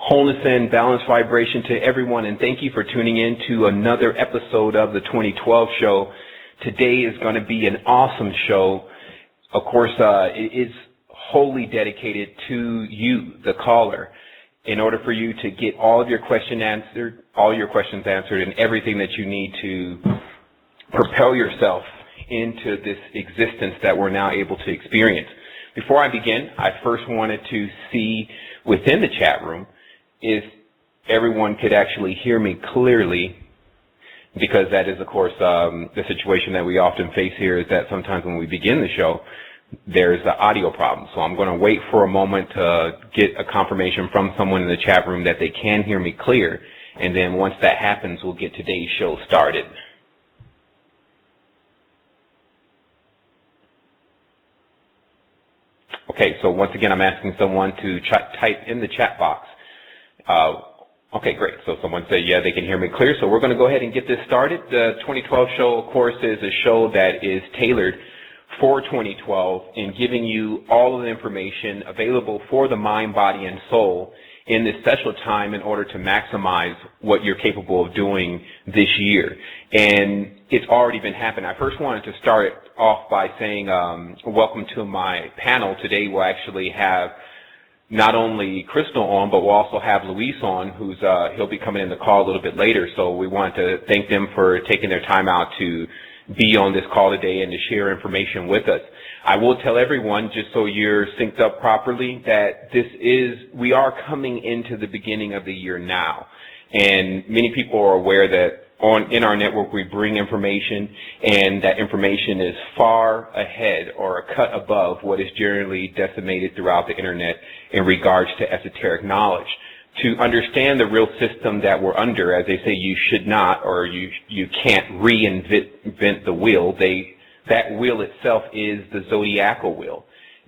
Wholeness and balanced vibration to everyone, and thank you for tuning in to another episode of the 2012 show. Today is going to be an awesome show. Of course, it is wholly dedicated to you, the caller, in order for you to get all your questions answered, and everything that you need to propel yourself into this existence that we're now able to experience. Before I begin, I first wanted to see within the chat room if everyone could actually hear me clearly, because that is, of course, the situation that we often face here is that sometimes when we begin the show, there's the audio problem. So I'm going to wait for a moment to get a confirmation from someone in the chat room that they can hear me clear, and then once that happens, we'll get today's show started. Okay, so once again, I'm asking someone to type in the chat box. Okay, great. So someone said, yeah, they can hear me clear. So we're going to go ahead and get this started. The 2012 show, of course, is a show that is tailored for 2012 in giving you all of the information available for the mind, body, and soul in this special time in order to maximize what you're capable of doing this year. And it's already been happening. I first wanted to start off by saying welcome to my panel. Today we'll actually have not only Crystal on, but we'll also have Luis on, who's he'll be coming in the call a little bit later. So we want to thank them for taking their time out to be on this call today and to share information with us. I will tell everyone, just so you're synced up properly, that we are coming into the beginning of the year now. And many people are aware that in our network we bring information, and that information is far ahead or a cut above what is generally disseminated throughout the internet in regards to esoteric knowledge. To understand the real system that we're under, as they say, you should not, or you can't reinvent the wheel. That wheel itself is the zodiacal wheel.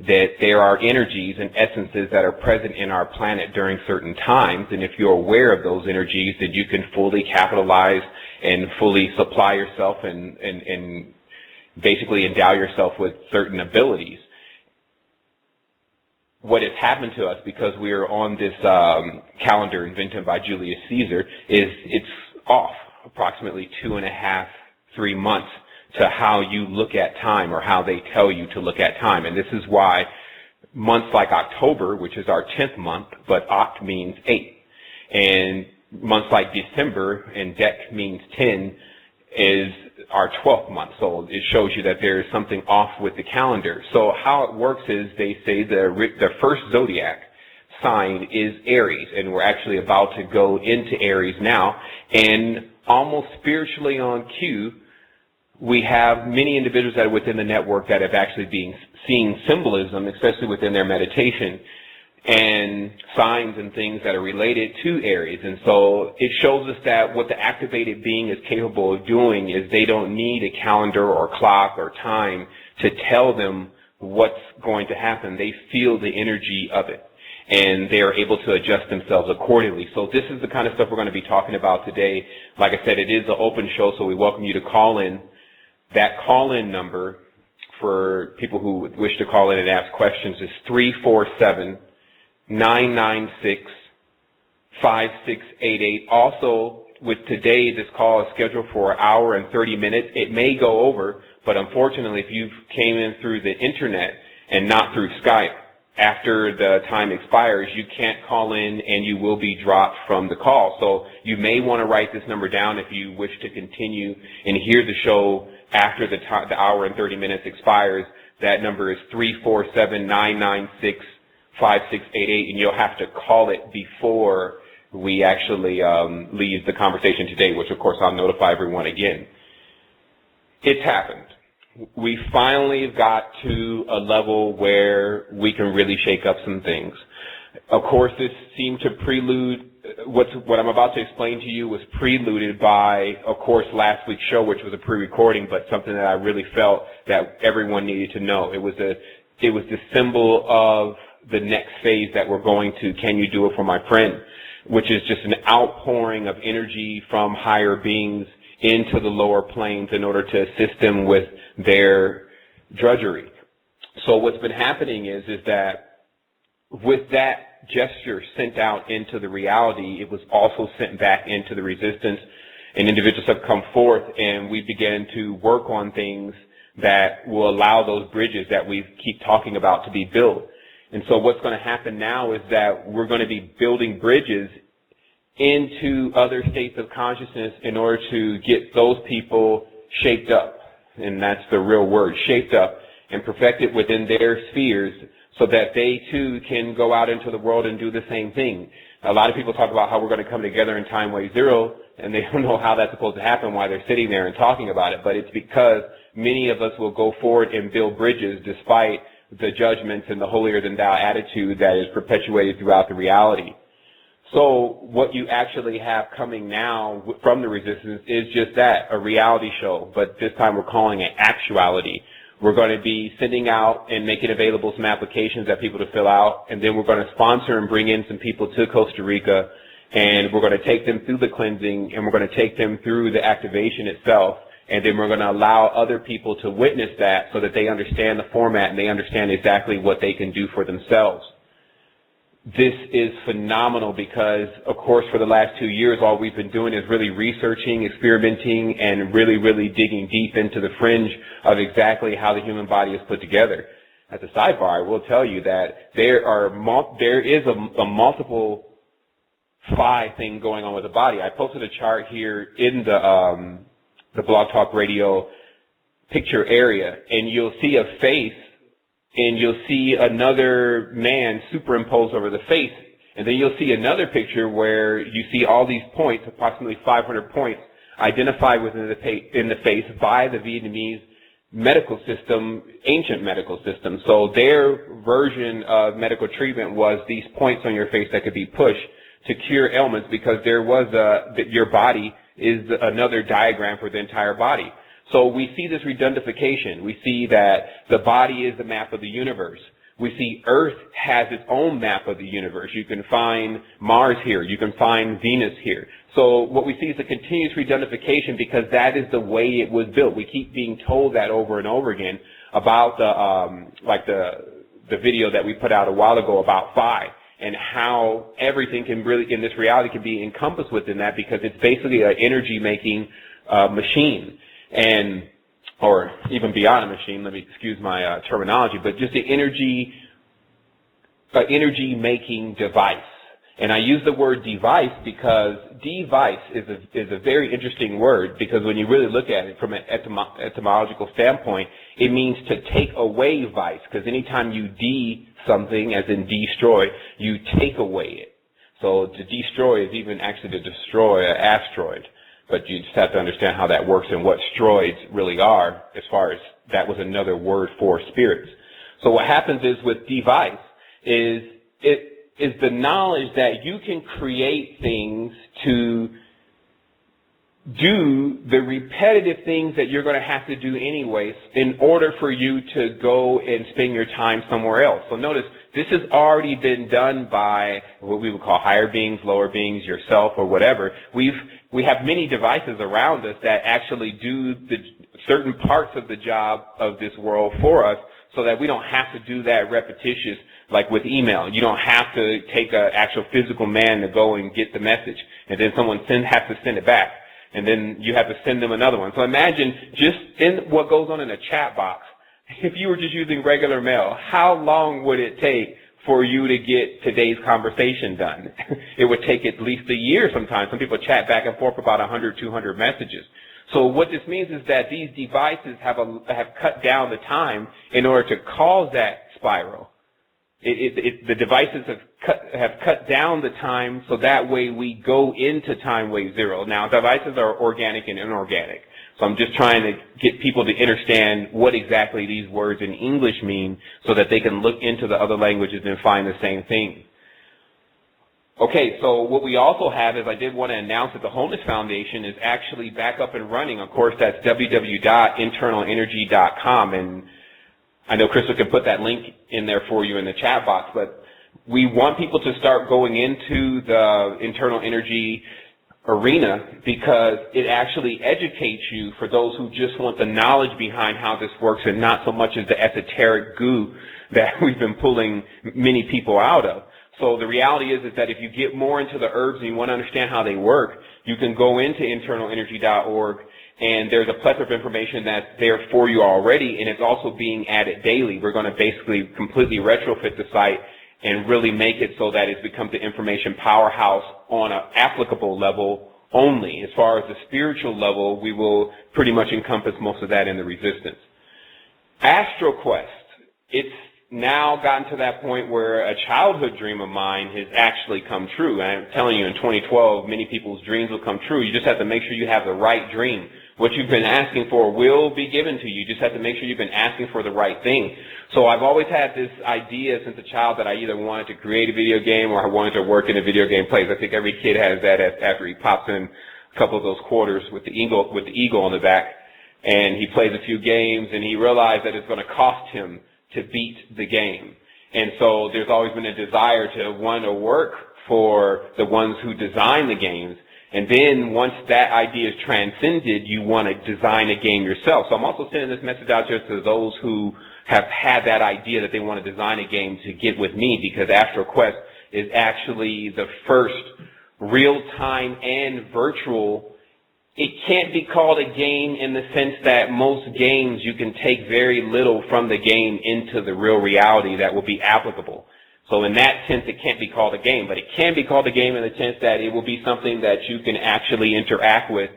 That there are energies and essences that are present in our planet during certain times, and if you're aware of those energies, then you can fully capitalize and fully supply yourself and basically endow yourself with certain abilities. What has happened to us, because we are on this calendar invented by Julius Caesar, is it's off approximately 2.5, 3 months to how you look at time, or how they tell you to look at time. And this is why months like October, which is our 10th month, but Oct means 8, and months like December, and Dec means 10, is our 12th month. So it shows you that there is something off with the calendar. So how it works is they say the first zodiac sign is Aries, and we're actually about to go into Aries now. And almost spiritually on cue, we have many individuals that are within the network that have actually been seeing symbolism, especially within their meditation, and signs and things that are related to Aries. And so it shows us that what the activated being is capable of doing is they don't need a calendar or clock or time to tell them what's going to happen. They feel the energy of it, and they are able to adjust themselves accordingly. So this is the kind of stuff we're going to be talking about today. Like I said, it is an open show, so we welcome you to call in. That call-in number for people who wish to call in and ask questions is 347-996-5688. Also, with today, this call is scheduled for 1 hour and 30 minutes. It may go over, but unfortunately, if you came in through the internet and not through Skype, after the time expires, you can't call in and you will be dropped from the call. So you may want to write this number down if you wish to continue and hear the show after the hour and 30 minutes expires. That number is 347-996-5688, and you'll have to call it before we actually leave the conversation today, which of course I'll notify everyone again. It's happened. We finally got to a level where we can really shake up some things. Of course, this seemed to prelude, what I'm about to explain to you was preluded by, of course, last week's show, which was a pre-recording, but something that I really felt that everyone needed to know. It was the symbol of the next phase that we're going to, Can You Do It For My Friend, which is just an outpouring of energy from higher beings into the lower planes in order to assist them with their drudgery. So what's been happening is that with that gesture sent out into the reality, it was also sent back into the resistance, and individuals have come forth, and we began to work on things that will allow those bridges that we keep talking about to be built. And so what's going to happen now is that we're going to be building bridges into other states of consciousness in order to get those people shaped up. And that's the real word, shaped up, and perfected within their spheres so that they too can go out into the world and do the same thing. A lot of people talk about how we're going to come together in time wave zero, and they don't know how that's supposed to happen while they're sitting there and talking about it. But it's because many of us will go forward and build bridges despite the judgments and the holier than thou attitude that is perpetuated throughout the reality. So what you actually have coming now from the resistance is just that, a reality show, but this time we're calling it actuality. We're going to be sending out and making available some applications that people to fill out, and then we're going to sponsor and bring in some people to Costa Rica, and we're going to take them through the cleansing, and we're going to take them through the activation itself, and then we're going to allow other people to witness that so that they understand the format and they understand exactly what they can do for themselves. This is phenomenal because, of course, for the last 2 years, all we've been doing is really researching, experimenting, and really, really digging deep into the fringe of exactly how the human body is put together. At the sidebar, I will tell you that there is a multiple phi thing going on with the body. I posted a chart here in the Blog Talk Radio picture area, and you'll see a face, and you'll see another man superimposed over the face, and then you'll see another picture where you see all these points, approximately 500 points, identified within in the face by the Vietnamese medical system, ancient medical system. So their version of medical treatment was these points on your face that could be pushed to cure ailments, because there was your body is another diagram for the entire body. So we see this redundification. We see that the body is the map of the universe. We see Earth has its own map of the universe. You can find Mars here. You can find Venus here. So what we see is a continuous redundification because that is the way it was built. We keep being told that over and over again about the video that we put out a while ago about phi, and how everything can really, in this reality, can be encompassed within that, because it's basically an energy-making machine. And, or even beyond a machine, let me excuse my terminology, but just the energy-making device. And I use the word device because device is a very interesting word, because when you really look at it from an etymological standpoint, it means to take away vice, because anytime you something, as in destroy, you take away it. So to destroy is even actually to destroy an asteroid. But you just have to understand how that works and what stroids really are, as far as that was another word for spirits. So what happens is with device is the knowledge that you can create things to do the repetitive things that you're going to have to do anyways in order for you to go and spend your time somewhere else. So notice, this has already been done by what we would call higher beings, lower beings, yourself, or whatever. We have many devices around us that actually do the certain parts of the job of this world for us, so that we don't have to do that repetitious, like with email. You don't have to take an actual physical man to go and get the message, and then someone has to send it back, and then you have to send them another one. So imagine just in what goes on in a chat box. If you were just using regular mail, how long would it take for you to get today's conversation done? It would take at least a year sometimes. Some people chat back and forth about 100, 200 messages. So what this means is that these devices have cut down the time in order to cause that spiral. The devices have cut down the time, so that way we go into time wave zero. Now, devices are organic and inorganic. So I'm just trying to get people to understand what exactly these words in English mean, so that they can look into the other languages and find the same thing. Okay, so what we also have is, I did want to announce that the Wholeness Foundation is actually back up and running. Of course, that's www.internalenergy.com, and I know Crystal can put that link in there for you in the chat box, but we want people to start going into the internal energy arena because it actually educates you for those who just want the knowledge behind how this works and not so much as the esoteric goo that we've been pulling many people out of. So the reality is that if you get more into the herbs and you want to understand how they work, you can go into internalenergy.org, and there's a plethora of information that's there for you already, and it's also being added daily. We're going to basically completely retrofit the site and really make it so that it becomes the information powerhouse on an applicable level only. As far as the spiritual level, we will pretty much encompass most of that in the resistance. Astro Quest, it's now gotten to that point where a childhood dream of mine has actually come true. And I'm telling you, in 2012, many people's dreams will come true. You just have to make sure you have the right dream. What you've been asking for will be given to you. You just have to make sure you've been asking for the right thing. So I've always had this idea since a child that I either wanted to create a video game or I wanted to work in a video game place. I think every kid has that after he pops in a couple of those quarters with the eagle on the back, and he plays a few games, and he realized that it's going to cost him to beat the game. And so there's always been a desire to want to work for the ones who design the games. And then once that idea is transcended, you want to design a game yourself. So I'm also sending this message out there to those who have had that idea that they want to design a game to get with me, because Astro Quest is actually the first real-time and virtual. It can't be called a game in the sense that most games you can take very little from the game into the real reality that will be applicable. So in that sense, it can't be called a game, but it can be called a game in the sense that it will be something that you can actually interact with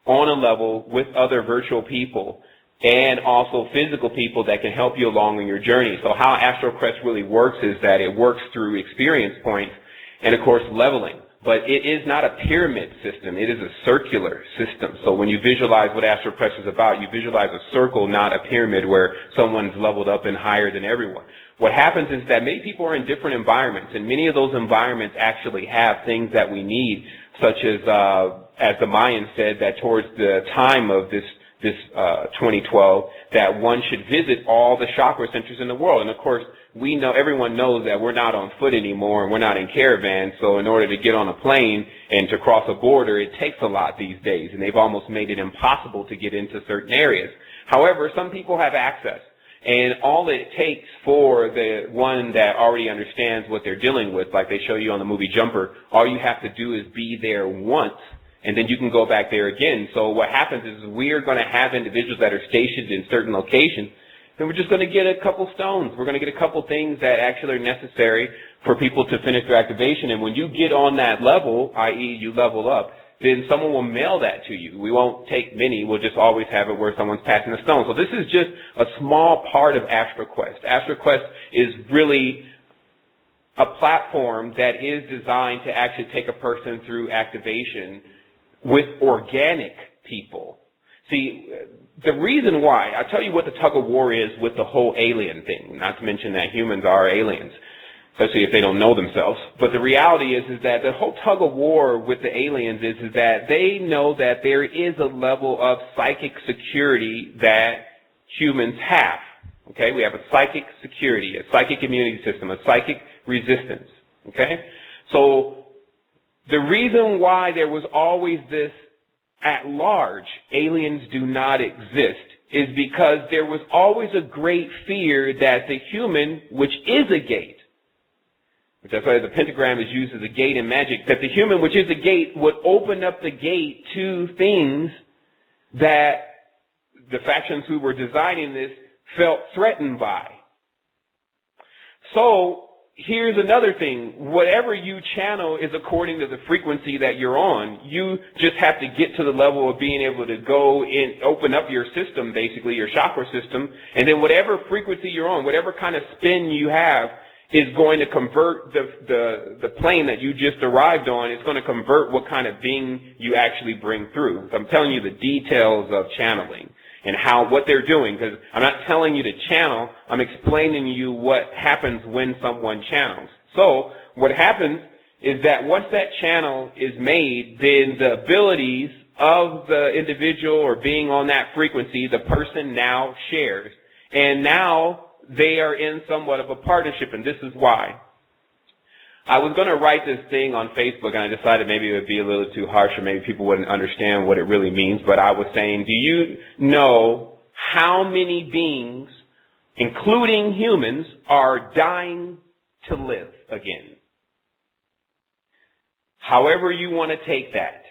on a level with other virtual people and also physical people that can help you along in your journey. So how Astro Quest really works is that it works through experience points and, of course, leveling. But it is not a pyramid system. It is a circular system. So when you visualize what Astro Quest is about, you visualize a circle, not a pyramid where someone's leveled up and higher than everyone. What happens is that many people are in different environments, and many of those environments actually have things that we need, such as the Mayans said, that towards the time of this 2012, that one should visit all the chakra centers in the world. And of course, we know, everyone knows that we're not on foot anymore and we're not in caravans. So in order to get on a plane and to cross a border, it takes a lot these days. And they've almost made it impossible to get into certain areas. However, some people have access. And all it takes for the one that already understands what they're dealing with, like they show you on the movie Jumper, all you have to do is be there once, and then you can go back there again. So what happens is we're going to have individuals that are stationed in certain locations, and we're just going to get a couple stones. We're going to get a couple things that actually are necessary for people to finish their activation. And when you get on that level, i.e. you level up, then someone will mail that to you. We won't take many. We'll just always have it where someone's passing a stone. So this is just a small part of Astro Quest. Astro Quest is really a platform that is designed to actually take a person through activation with organic people. See, the reason why, I'll tell you what the tug of war is with the whole alien thing, not to mention that humans are aliens, especially if they don't know themselves. But the reality is that the whole tug of war with the aliens is that they know that there is a level of psychic security that humans have. Okay, we have a psychic security, a psychic immunity system, a psychic resistance. Okay, so the reason why there was always this at large, aliens do not exist, is because there was always a great fear that the human, which is a gate, which that's why the pentagram is used as a gate in magic, that the human, which is a gate, would open up the gate to things that the factions who were designing this felt threatened by. So here's another thing. Whatever you channel is according to the frequency that you're on. You just have to get to the level of being able to go in, open up your system, basically, your chakra system, and then whatever frequency you're on, whatever kind of spin you have, is going to convert the plane that you just arrived on. It's going to convert what kind of being you actually bring through. So I'm telling you the details of channeling and what they're doing, because I'm not telling you to channel. I'm explaining to you what happens when someone channels. So what happens is that once that channel is made, then the abilities of the individual or being on that frequency, the person now shares. And now they are in somewhat of a partnership, and this is why. I was going to write this thing on Facebook, and I decided maybe it would be a little too harsh, or maybe people wouldn't understand what it really means. But I was saying, do you know how many beings, including humans, are dying to live again? However you want to take that.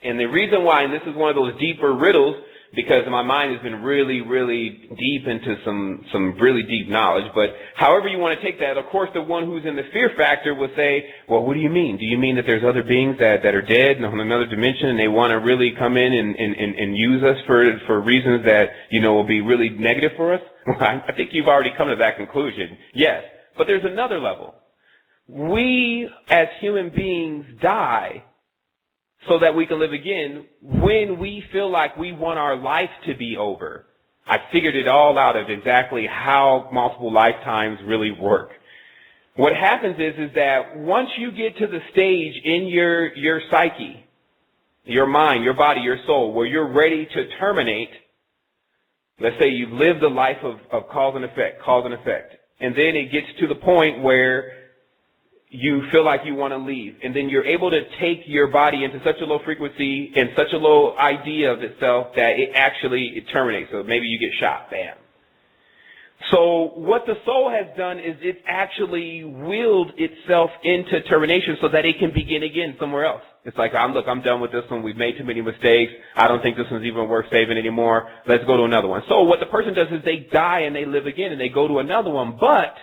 And the reason why, and this is one of those deeper riddles, because my mind has been really, really deep into some really deep knowledge. But however you want to take that, of course, the one who's in the fear factor will say, well, what do you mean? Do you mean that there's other beings that are dead on another dimension, and they want to really come in and use us for reasons that, will be really negative for us? Well, I think you've already come to that conclusion. Yes. But there's another level. We, as human beings, die so that we can live again when we feel like we want our life to be over. I figured it all out of exactly how multiple lifetimes really work. What happens is that once you get to the stage in your psyche, your mind, your body, your soul, where you're ready to terminate, let's say you've lived a life of cause and effect, and then it gets to the point where you feel like you want to leave, and then you're able to take your body into such a low frequency and such a low idea of itself that it terminates. So maybe you get shot, bam. So what the soul has done is it's actually willed itself into termination so that it can begin again somewhere else. It's like, I'm done with this one. We've made too many mistakes. I don't think this one's even worth saving anymore. Let's go to another one. So what the person does is they die and they live again and they go to another one. But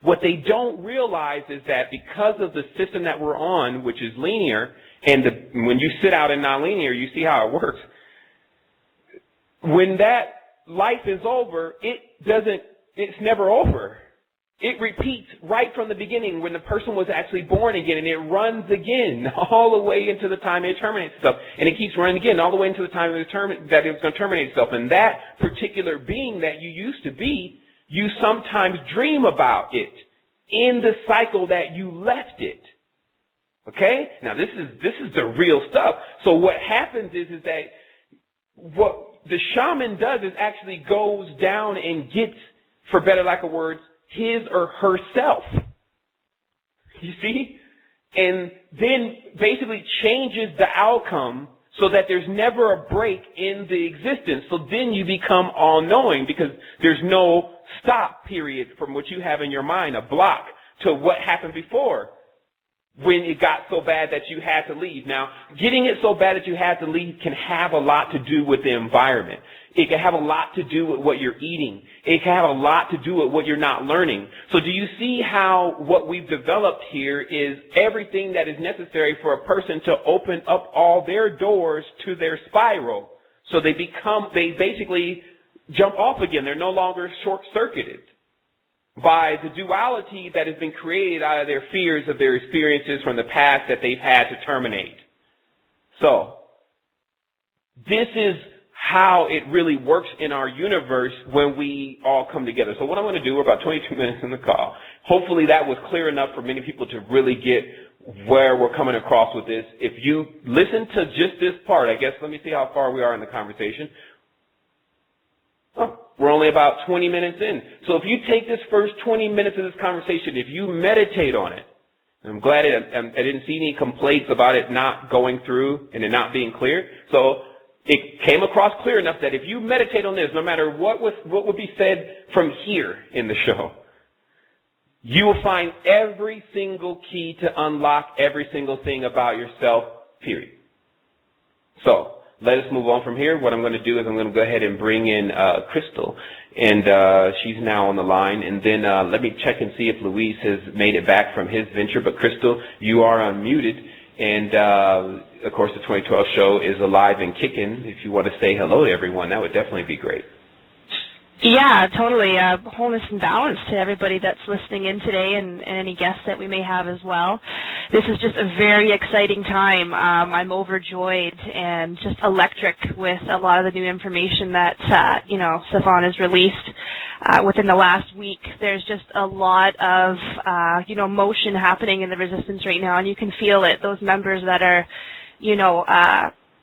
what they don't realize is that because of the system that we're on, which is linear, and when you sit out in nonlinear, you see how it works. When that life is over, it's never over. It repeats right from the beginning when the person was actually born again, and it runs again all the way into the time it terminates itself. And it keeps running again all the way into the time that it's going to terminate itself. And that particular being that you used to be, you sometimes dream about it in the cycle that you left it. Okay? Now this is the real stuff. So what happens is that what the shaman does is actually goes down and gets, for better lack of words, his or herself. You see? And then basically changes the outcome so that there's never a break in the existence. So then you become all-knowing because there's no stop period from what you have in your mind, a block to what happened before when it got so bad that you had to leave. Now, getting it so bad that you had to leave can have a lot to do with the environment. It can have a lot to do with what you're eating. It can have a lot to do with what you're not learning. So do you see how what we've developed here is everything that is necessary for a person to open up all their doors to their spiral? So they basically jump off again. They're no longer short-circuited by the duality that has been created out of their fears of their experiences from the past that they've had to terminate. So this is how it really works in our universe when we all come together. So what I'm going to do, we're about 22 minutes in the call. Hopefully that was clear enough for many people to really get where we're coming across with this. If you listen to just this part, I guess, let me see how far we are in the conversation. Oh, we're only about 20 minutes in. So if you take this first 20 minutes of this conversation, if you meditate on it, I'm glad I didn't see any complaints about it not going through and it not being clear. So it came across clear enough that if you meditate on this, no matter what would be said from here in the show, you will find every single key to unlock every single thing about yourself, period. So let us move on from here. What I'm going to do is I'm going to go ahead and bring in Crystal, and she's now on the line. And then let me check and see if Luis has made it back from his venture. But Crystal, you are unmuted. And, of course, the 2012 show is alive and kicking. If you want to say hello to everyone, that would definitely be great. Yeah, totally. Wholeness and balance to everybody that's listening in today and any guests that we may have as well. This is just a very exciting time. I'm overjoyed and just electric with a lot of the new information that, Sevan has released within the last week. There's just a lot of, motion happening in the resistance right now, and you can feel it. Those members that are,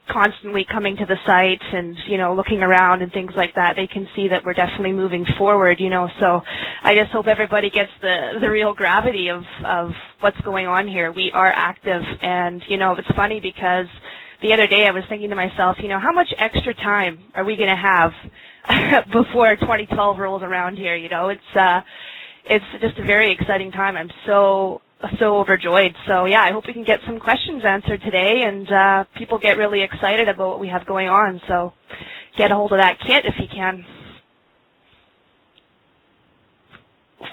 constantly coming to the site and, looking around and things like that, they can see that we're definitely moving forward, so I just hope everybody gets the real gravity of what's going on here. We are active, and, it's funny because the other day I was thinking to myself, how much extra time are we going to have before 2012 rolls around here? It's just a very exciting time. I'm so overjoyed. So, yeah, I hope we can get some questions answered today, and people get really excited about what we have going on. So get a hold of that kit if you can.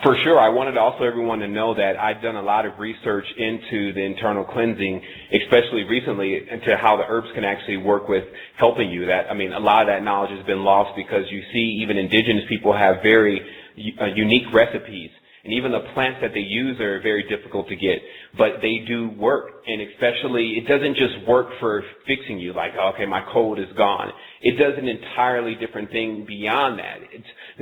For sure. I wanted also everyone to know that I've done a lot of research into the internal cleansing, especially recently, into how the herbs can actually work with helping you. A lot of that knowledge has been lost because you see even indigenous people have very unique recipes. And even the plants that they use are very difficult to get, but they do work. And especially, it doesn't just work for fixing you, like, okay, my cold is gone. It does an entirely different thing beyond that.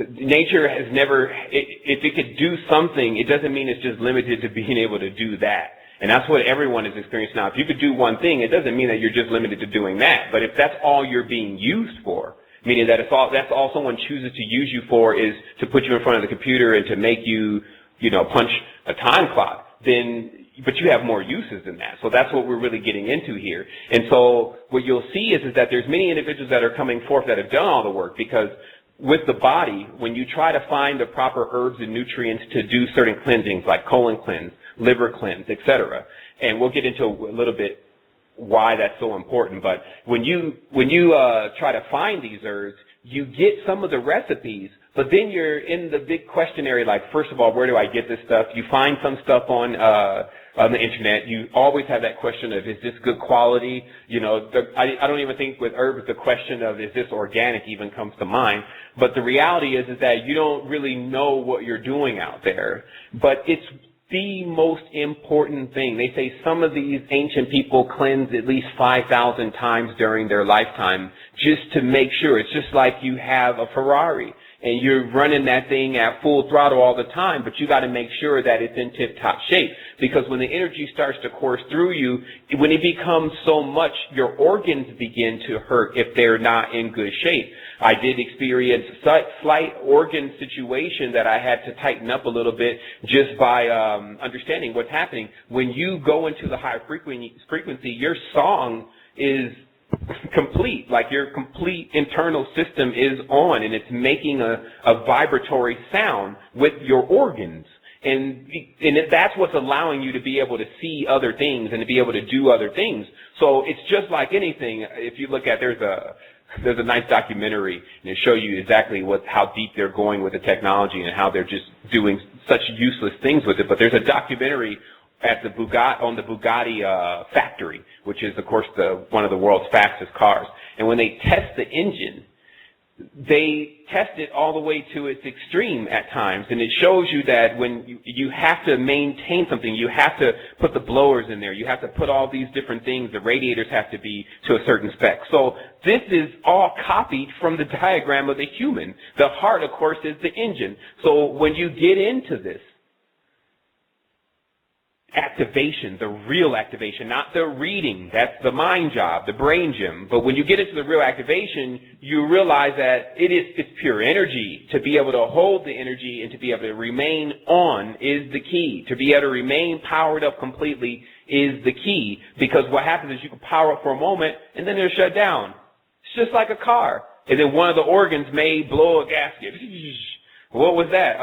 Nature has never, if it could do something, it doesn't mean it's just limited to being able to do that. And that's what everyone is experiencing now. If you could do one thing, it doesn't mean that you're just limited to doing that. But if that's all you're being used for, meaning that that's all someone chooses to use you for is to put you in front of the computer and to make you, punch a time clock, but you have more uses than that. So that's what we're really getting into here. And so what you'll see is that there's many individuals that are coming forth that have done all the work, because with the body, when you try to find the proper herbs and nutrients to do certain cleansings like colon cleanse, liver cleanse, etc., and we'll get into a little bit why that's so important, but when you try to find these herbs, you get some of the recipes, but then you're in the big questionnaire, like, first of all, where do I get this stuff? You find some stuff on the internet. You always have that question of, is this good quality? I don't even think with herbs the question of, is this organic, even comes to mind. But the reality is that you don't really know what you're doing out there. But it's the most important thing. They say some of these ancient people cleanse at least 5,000 times during their lifetime just to make sure. It's just like you have a Ferrari and you're running that thing at full throttle all the time, but you got to make sure that it's in tip-top shape, because when the energy starts to course through you, when it becomes so much, your organs begin to hurt if they're not in good shape. I did experience slight organ situation that I had to tighten up a little bit just by understanding what's happening. When you go into the high frequency, your song is complete, like your complete internal system is on, and it's making a vibratory sound with your organs. And that's what's allowing you to be able to see other things and to be able to do other things. So it's just like anything. If you look at, there's a nice documentary, and it shows you exactly how deep they're going with the technology and how they're just doing such useless things with it. But there's a documentary at the Bugatti factory, which is, of course, one of the world's fastest cars. And when they test the engine, they test it all the way to its extreme at times, and it shows you that when you have to maintain something, you have to put the blowers in there, you have to put all these different things, the radiators have to be to a certain spec. So this is all copied from the diagram of the human. The heart, of course, is the engine. So when you get into this activation, the real activation, not the reading, that's the mind job, the brain gym. But when you get into the real activation, you realize that it's pure energy. To be able to hold the energy and to be able to remain on is the key. To be able to remain powered up completely is the key, because what happens is you can power up for a moment and then it'll shut down. It's just like a car. And then one of the organs may blow a gasket. What was that?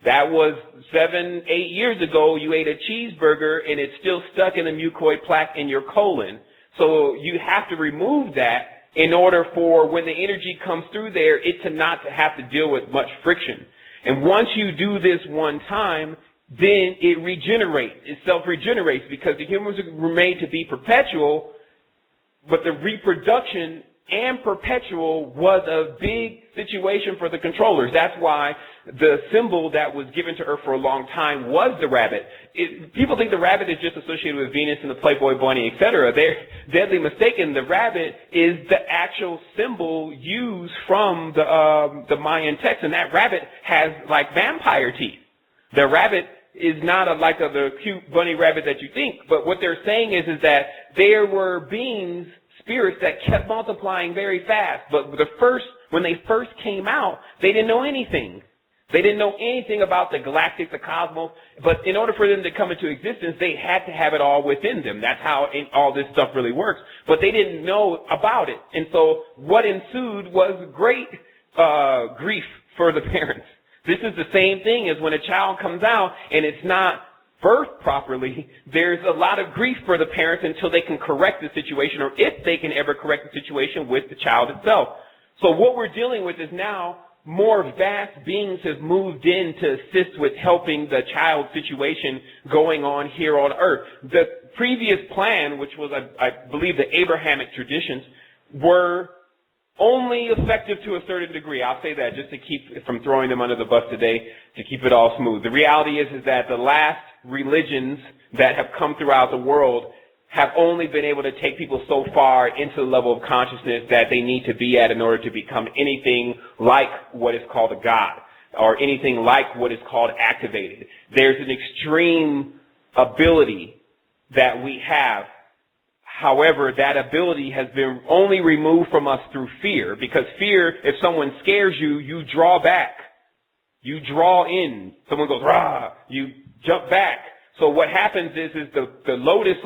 That was 7-8 years ago. You ate a cheeseburger and it's still stuck in the mucoid plaque in your colon. So you have to remove that in order for when the energy comes through there, it to not have to deal with much friction. And once you do this one time, then it regenerates. It self-regenerates, because the humans were made to be perpetual, but the reproduction and perpetual was a big situation for the controllers. That's why the symbol that was given to Earth for a long time was the rabbit. People think the rabbit is just associated with Venus and the Playboy Bunny, etc. They're deadly mistaken. The rabbit is the actual symbol used from the Mayan text, and that rabbit has like vampire teeth. The rabbit is not like the cute bunny rabbit that you think, but what they're saying is that there were beings spirits that kept multiplying very fast. But when they first came out, they didn't know anything. They didn't know anything about the galactic, the cosmos. But in order for them to come into existence, they had to have it all within them. That's how all this stuff really works. But they didn't know about it. And so what ensued was great grief for the parents. This is the same thing as when a child comes out and it's not birthed properly. There's a lot of grief for the parents until they can correct the situation, or if they can ever correct the situation with the child itself. So what we're dealing with is now more vast beings have moved in to assist with helping the child situation going on here on Earth. The previous plan, which was, I believe, the Abrahamic traditions, were only effective to a certain degree. I'll say that just to keep from throwing them under the bus today, to keep it all smooth. The reality is that the last religions that have come throughout the world have only been able to take people so far into the level of consciousness that they need to be at in order to become anything like what is called a god, or anything like what is called activated. There's an extreme ability that we have. However, that ability has been only removed from us through fear, because fear, if someone scares you, you draw back. You draw in. Someone goes, rah, you jump back. So what happens is the lotus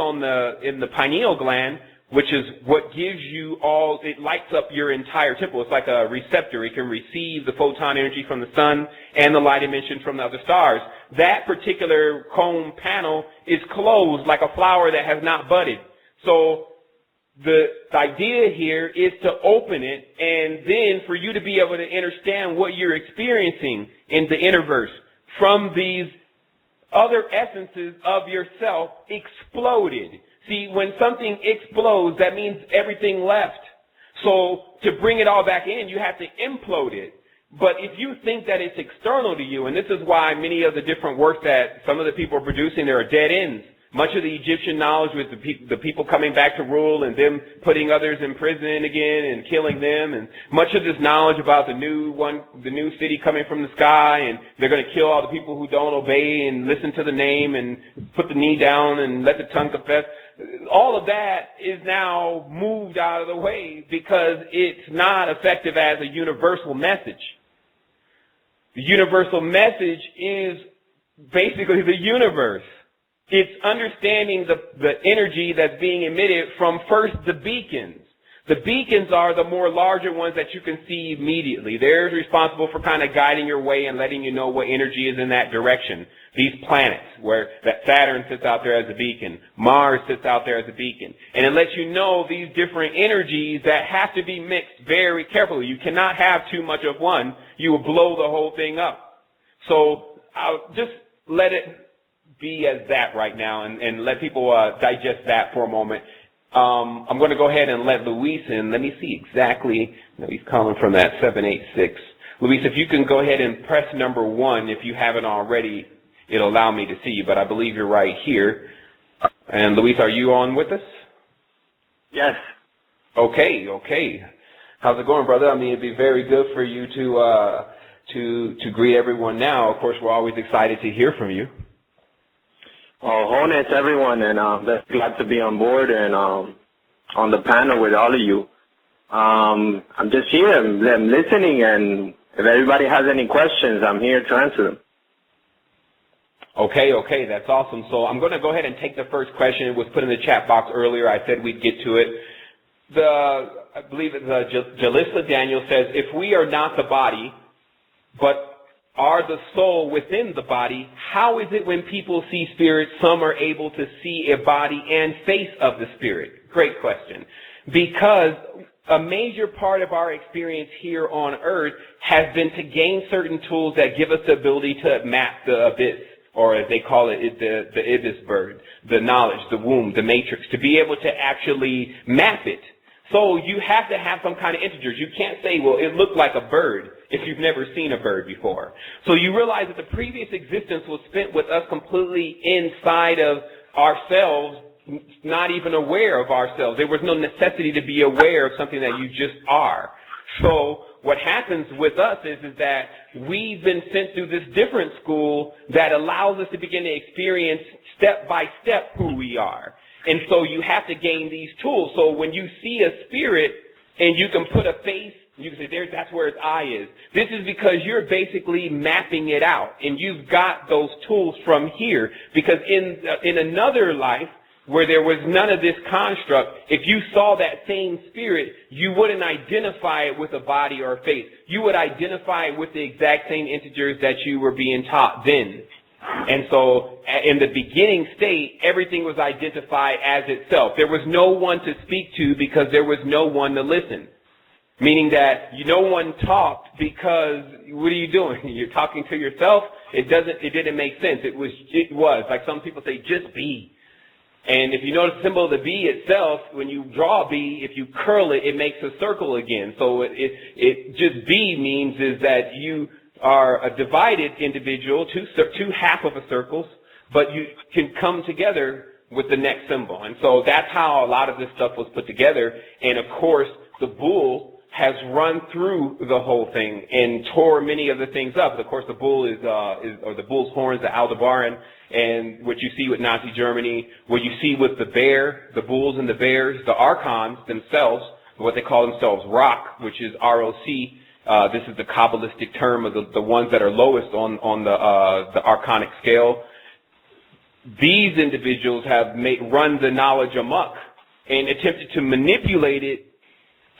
in the pineal gland, which is what gives you it lights up your entire temple. It's like a receptor. It can receive the photon energy from the sun and the light emission from the other stars. That particular cone panel is closed like a flower that has not budded. So the idea here is to open it, and then for you to be able to understand what you're experiencing in the innerverse from these other essences of yourself exploded. See, when something explodes, that means everything left. So to bring it all back in, you have to implode it. But if you think that it's external to you, and this is why many of the different work that some of the people are producing, there are dead ends. Much of the Egyptian knowledge with the people coming back to rule and them putting others in prison again and killing them, and much of this knowledge about the new city coming from the sky, and they're going to kill all the people who don't obey and listen to the name and put the knee down and let the tongue confess. All of that is now moved out of the way because it's not effective as a universal message. The universal message is basically the universe. It's understanding the energy that's being emitted from first the beacons. The beacons are the more larger ones that you can see immediately. They're responsible for kind of guiding your way and letting you know what energy is in that direction. These planets, where that Saturn sits out there as a beacon, Mars sits out there as a beacon. And it lets you know these different energies that have to be mixed very carefully. You cannot have too much of one. You will blow the whole thing up. So I'll just let it be as that right now and let people digest that for a moment. I'm going to go ahead and let Luis in. Let me see exactly. No, he's calling from that 786. Luis, if you can go ahead and press number 1 if you haven't already, it'll allow me to see you, but I believe you're right here. And Luis, are you on with us? Yes. Okay. How's it going, brother? I mean, it'd be very good for you to greet everyone now. Of course, we're always excited to hear from you. Well, Honus, everyone, and glad to be on board and on the panel with all of you. I'm just here, I'm listening, and if everybody has any questions, I'm here to answer them. Okay, that's awesome. So I'm going to go ahead and take the first question. It was put in the chat box earlier. I said we'd get to it. I believe it's Jalissa Daniel says, if we are not the body, but are the soul within the body, how is it when people see spirit, some are able to see a body and face of the spirit? Great question. Because a major part of our experience here on Earth has been to gain certain tools that give us the ability to map the abyss, or as they call it, the ibis bird, the knowledge, the womb, the matrix, to be able to actually map it. So you have to have some kind of integers. You can't say, well, it looked like a bird if you've never seen a bird before. So you realize that the previous existence was spent with us completely inside of ourselves, not even aware of ourselves. There was no necessity to be aware of something that you just are. So what happens with us is that we've been sent through this different school that allows us to begin to experience step by step who we are. And so you have to gain these tools. So when you see a spirit and you can put a face, you can say, there, that's where its eye is. This is because you're basically mapping it out, and you've got those tools from here. Because in another life where there was none of this construct, if you saw that same spirit, you wouldn't identify it with a body or a face. You would identify it with the exact same integers that you were being taught then. And so in the beginning state, everything was identified as itself. There was no one to speak to because there was no one to listen. Meaning that no one talked because what are you doing? You're talking to yourself? It didn't make sense. It was like some people say, just be. And if you notice the symbol of the bee itself, when you draw a bee, if you curl it, it makes a circle again. So it just bee means is that you are a divided individual, two half of a circles, but you can come together with the next symbol. And so that's how a lot of this stuff was put together. And of course, the bull has run through the whole thing and tore many of the things up. Of course, the bull or the bull's horns, the Aldebaran, and what you see with Nazi Germany, what you see with the bear, the bulls and the bears, the archons themselves, what they call themselves, Rock, which is R-O-C. This is the Kabbalistic term of the ones that are lowest on the archonic scale. These individuals have run the knowledge amok and attempted to manipulate it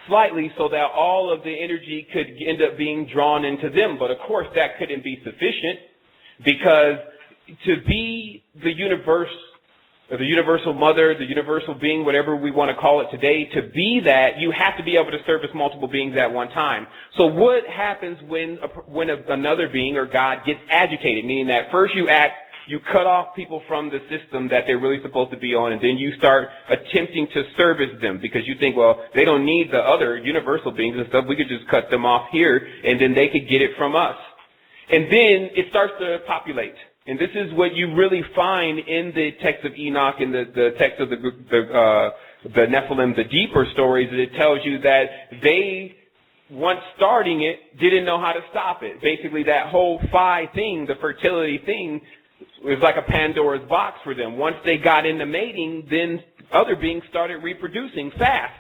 slightly so that all of the energy could end up being drawn into them. But of course, that couldn't be sufficient, because to be the universe, or the universal mother, the universal being, whatever we want to call it today, to be that, you have to be able to service multiple beings at one time. So what happens when another being or God gets agitated? Meaning that first you cut off people from the system that they're really supposed to be on, and then you start attempting to service them because you think, well, they don't need the other universal beings and stuff. We could just cut them off here, and then they could get it from us. And then it starts to populate. And this is what you really find in the text of Enoch and the text of the Nephilim, the deeper stories, that it tells you that they, once starting it, didn't know how to stop it. Basically, that whole phi thing, the fertility thing, was like a Pandora's box for them. Once they got into mating, then other beings started reproducing fast.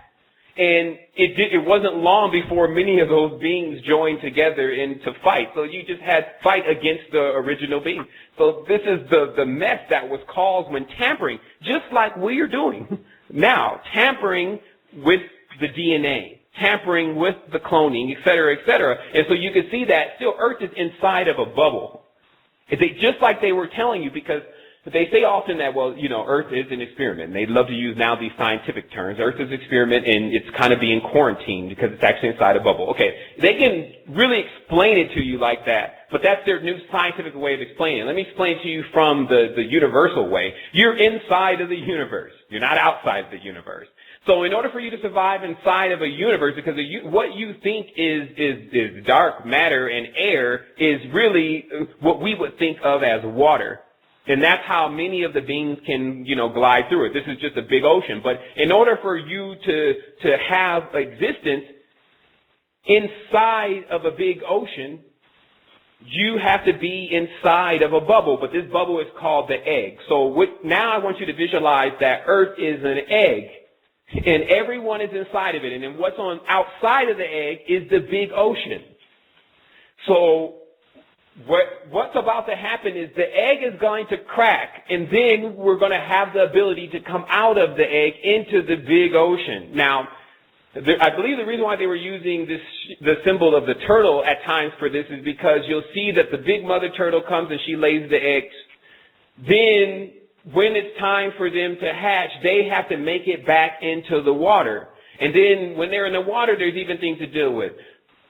And it wasn't long before many of those beings joined together into fight. So you just had fight against the original being. So this is the mess that was caused when tampering, just like we are doing now, tampering with the DNA, tampering with the cloning, et cetera, et cetera. And so you can see that still Earth is inside of a bubble. Just like they were telling you, because they say often that, well, Earth is an experiment. And they love to use now these scientific terms. Earth is an experiment, and it's kind of being quarantined because it's actually inside a bubble. Okay, they can really explain it to you like that, but that's their new scientific way of explaining it. Let me explain to you from the universal way. You're inside of the universe. You're not outside of the universe. So in order for you to survive inside of a universe, because what you think is dark matter and air is really what we would think of as water. And that's how many of the beings can, glide through it. This is just a big ocean. But in order for you to have existence inside of a big ocean, you have to be inside of a bubble. But this bubble is called the egg. So now I want you to visualize that Earth is an egg. And everyone is inside of it. And then what's on outside of the egg is the big ocean. So what's about to happen is the egg is going to crack, and then we're going to have the ability to come out of the egg into the big ocean. Now, I believe the reason why they were using the symbol of the turtle at times for this is because you'll see that the big mother turtle comes and she lays the eggs. Then when it's time for them to hatch, they have to make it back into the water. And then when they're in the water, there's even things to deal with.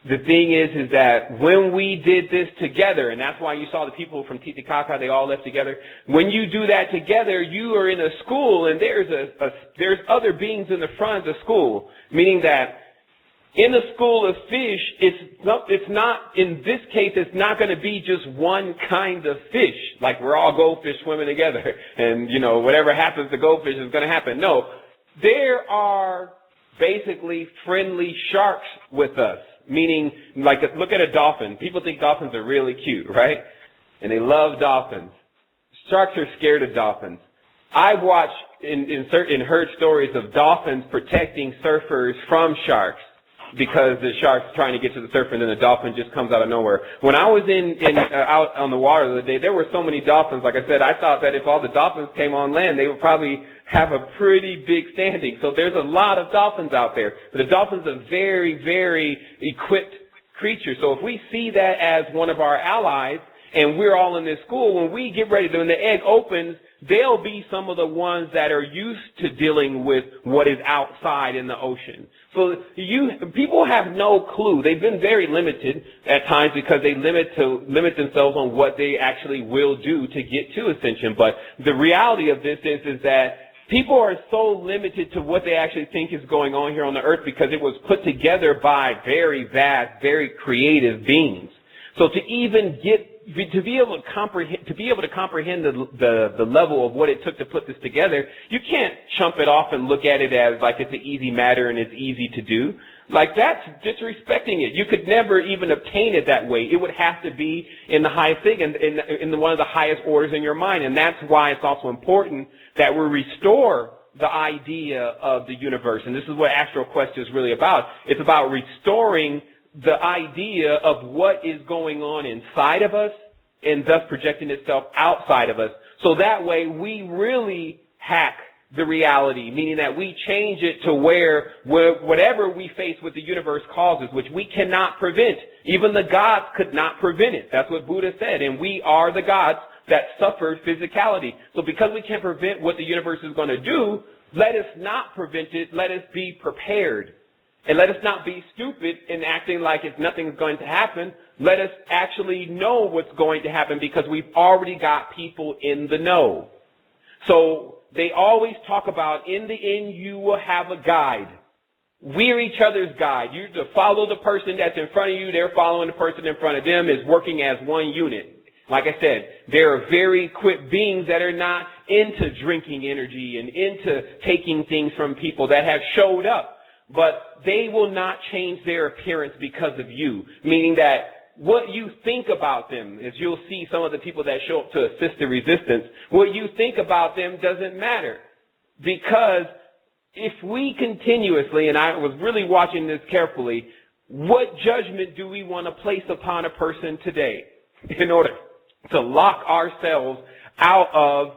The thing is that when we did this together, and that's why you saw the people from Titicaca, they all left together. When you do that together, you are in a school, and there's other beings in the front of the school, meaning that in the school of fish, it's not, in this case, it's not going to be just one kind of fish, like we're all goldfish swimming together, and, whatever happens to goldfish is going to happen. No, there are basically friendly sharks with us. meaning like look at a dolphin. People think dolphins are really cute, right? And they love dolphins. Sharks are scared of dolphins. I've watched and heard stories of dolphins protecting surfers from sharks because the shark's trying to get to the surfer and then the dolphin just comes out of nowhere. When I was out on the water the other day, there were so many dolphins. Like I said, I thought that if all the dolphins came on land, they would probably have a pretty big standing. So there's a lot of dolphins out there. But the dolphin's a very, very equipped creature. So if we see that as one of our allies, and we're all in this school, when we get ready, when the egg opens, they'll be some of the ones that are used to dealing with what is outside in the ocean. So people have no clue. They've been very limited at times because they limit themselves on what they actually will do to get to Ascension. But the reality of this is that people are so limited to what they actually think is going on here on the earth because it was put together by very vast, very creative beings. So to be able to comprehend the level of what it took to put this together, you can't chump it off and look at it as like it's an easy matter and it's easy to do. Like that's disrespecting it. You could never even obtain it that way. It would have to be in the highest thing, in one of the highest orders in your mind. And that's why it's also important that we restore the idea of the universe. And this is what Astro Quest is really about. It's about restoring the idea of what is going on inside of us and thus projecting itself outside of us. So that way we really hack the reality, meaning that we change it to where whatever we face with the universe causes, which we cannot prevent. Even the gods could not prevent it. That's what Buddha said. And we are the gods that suffered physicality. So because we can't prevent what the universe is going to do, let us not prevent it. Let us be prepared. And let us not be stupid in acting like nothing's going to happen. Let us actually know what's going to happen because we've already got people in the know. So they always talk about in the end you will have a guide. We're each other's guide. You to follow the person that's in front of you. They're following the person in front of them is working as one unit. Like I said, there are very equipped beings that are not into drinking energy and into taking things from people that have showed up. But they will not change their appearance because of you, meaning that what you think about them, as you'll see some of the people that show up to assist the resistance, what you think about them doesn't matter. Because if we continuously, and I was really watching this carefully, what judgment do we want to place upon a person today in order to lock ourselves out of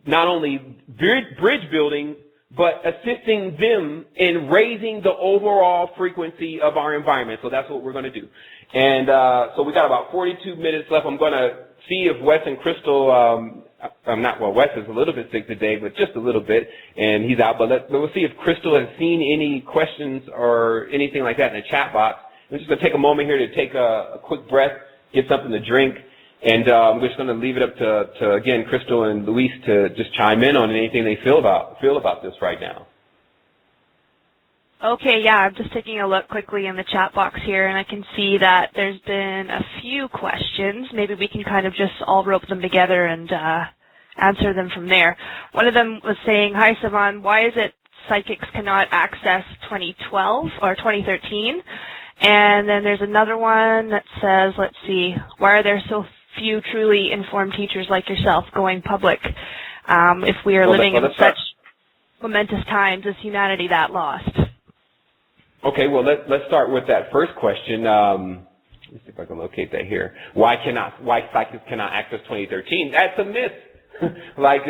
not only bridge building, but assisting them in raising the overall frequency of our environment. So that's what we're going to do. And so we got about 42 minutes left. I'm going to see if Wes and Crystal, Wes is a little bit sick today, but just a little bit, and he's out. But we'll see if Crystal has seen any questions or anything like that in the chat box. I'm just going to take a moment here to take a quick breath, get something to drink. And I'm just going to leave it up to again, Crystal and Luis to just chime in on anything they feel about this right now. Okay, yeah, I'm just taking a look quickly in the chat box here, and I can see that there's been a few questions. Maybe we can kind of just all rope them together and answer them from there. One of them was saying, hi, Sevan, why is it psychics cannot access 2012 or 2013? And then there's another one that says, let's see, why are there so few truly informed teachers like yourself going public if we are living in such momentous times as humanity that lost? Okay, well, let's start with that first question. Let's see if I can locate that here. Why psychics cannot access 2013? That's a myth. Like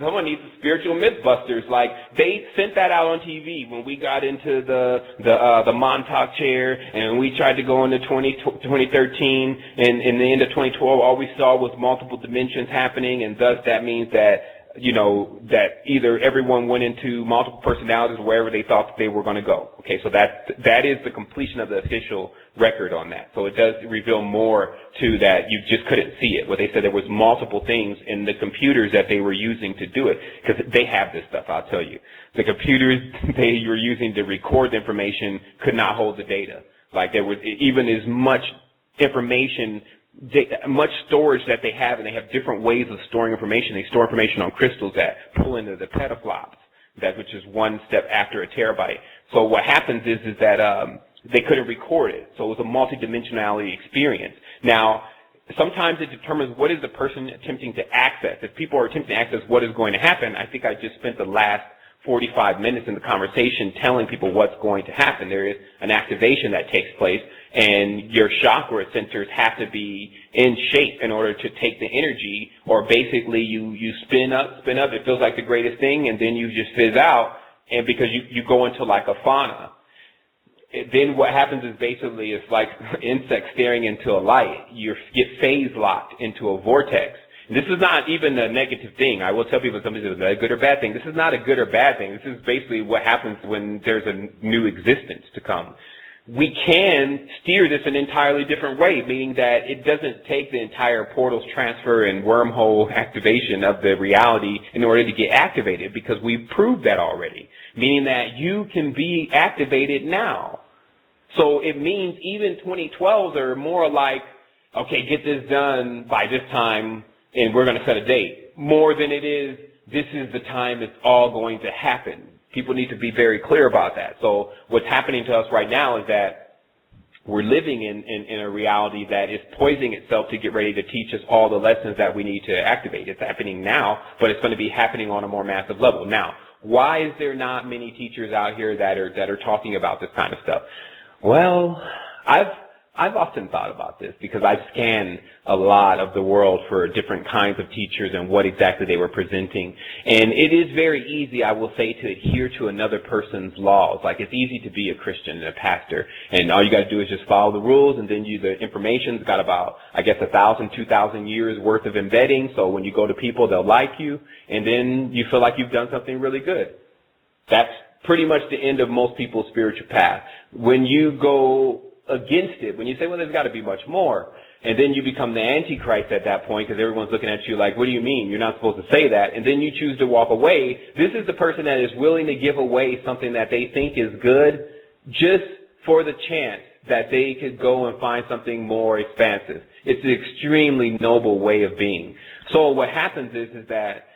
someone needs spiritual mythbusters. Like they sent that out on TV when we got into the Montauk chair and we tried to go into 2013 and in the end of 2012 all we saw was multiple dimensions happening, and thus that means that that either everyone went into multiple personalities wherever they thought that they were going to go. Okay, so that is the completion of the official record on that. So it does reveal more to that. You just couldn't see it. What they said, there was multiple things in the computers that they were using to do it, because they have this stuff, I'll tell you. The computers they were using to record the information could not hold the data. Like there was even as much information, much storage that they have, and they have different ways of storing information. They store information on crystals that pull into the petaflops, which is one step after a terabyte. So what happens is that they couldn't record it. So it was a multidimensionality experience. Now, sometimes it determines what is the person attempting to access. If people are attempting to access what is going to happen, I think I just spent the last 45 minutes in the conversation telling people what's going to happen. There is an activation that takes place, and your chakra centers have to be in shape in order to take the energy, or basically you spin up, it feels like the greatest thing, and then you just fizz out, and because you go into like a fauna. Then what happens is basically it's like insects staring into a light. You get phase locked into a vortex. This is not even a negative thing. I will tell people something is a good or bad thing. This is not a good or bad thing. This is basically what happens when there's a new existence to come. We can steer this an entirely different way, meaning that it doesn't take the entire portals transfer and wormhole activation of the reality in order to get activated, because we've proved that already, meaning that you can be activated now. So it means even 2012s are more like, okay, get this done by this time, and we're going to set a date, more than it is, this is the time it's all going to happen. People need to be very clear about that. So what's happening to us right now is that we're living in a reality that is poising itself to get ready to teach us all the lessons that we need to activate. It's happening now, but it's going to be happening on a more massive level. Now, why is there not many teachers out here that are talking about this kind of stuff? Well, I've often thought about this because I've scanned a lot of the world for different kinds of teachers and what exactly they were presenting. And it is very easy, I will say, to adhere to another person's laws. Like, it's easy to be a Christian and a pastor, and all you got to do is just follow the rules, and then the information's got about, I guess, 1,000, 2,000 years worth of embedding. So when you go to people, they'll like you, and then you feel like you've done something really good. That's pretty much the end of most people's spiritual path. When you go against it, when you say, well, there's got to be much more, and then you become the Antichrist at that point because everyone's looking at you like, what do you mean? You're not supposed to say that. And then you choose to walk away. This is the person that is willing to give away something that they think is good just for the chance that they could go and find something more expansive. It's an extremely noble way of being. So what happens is that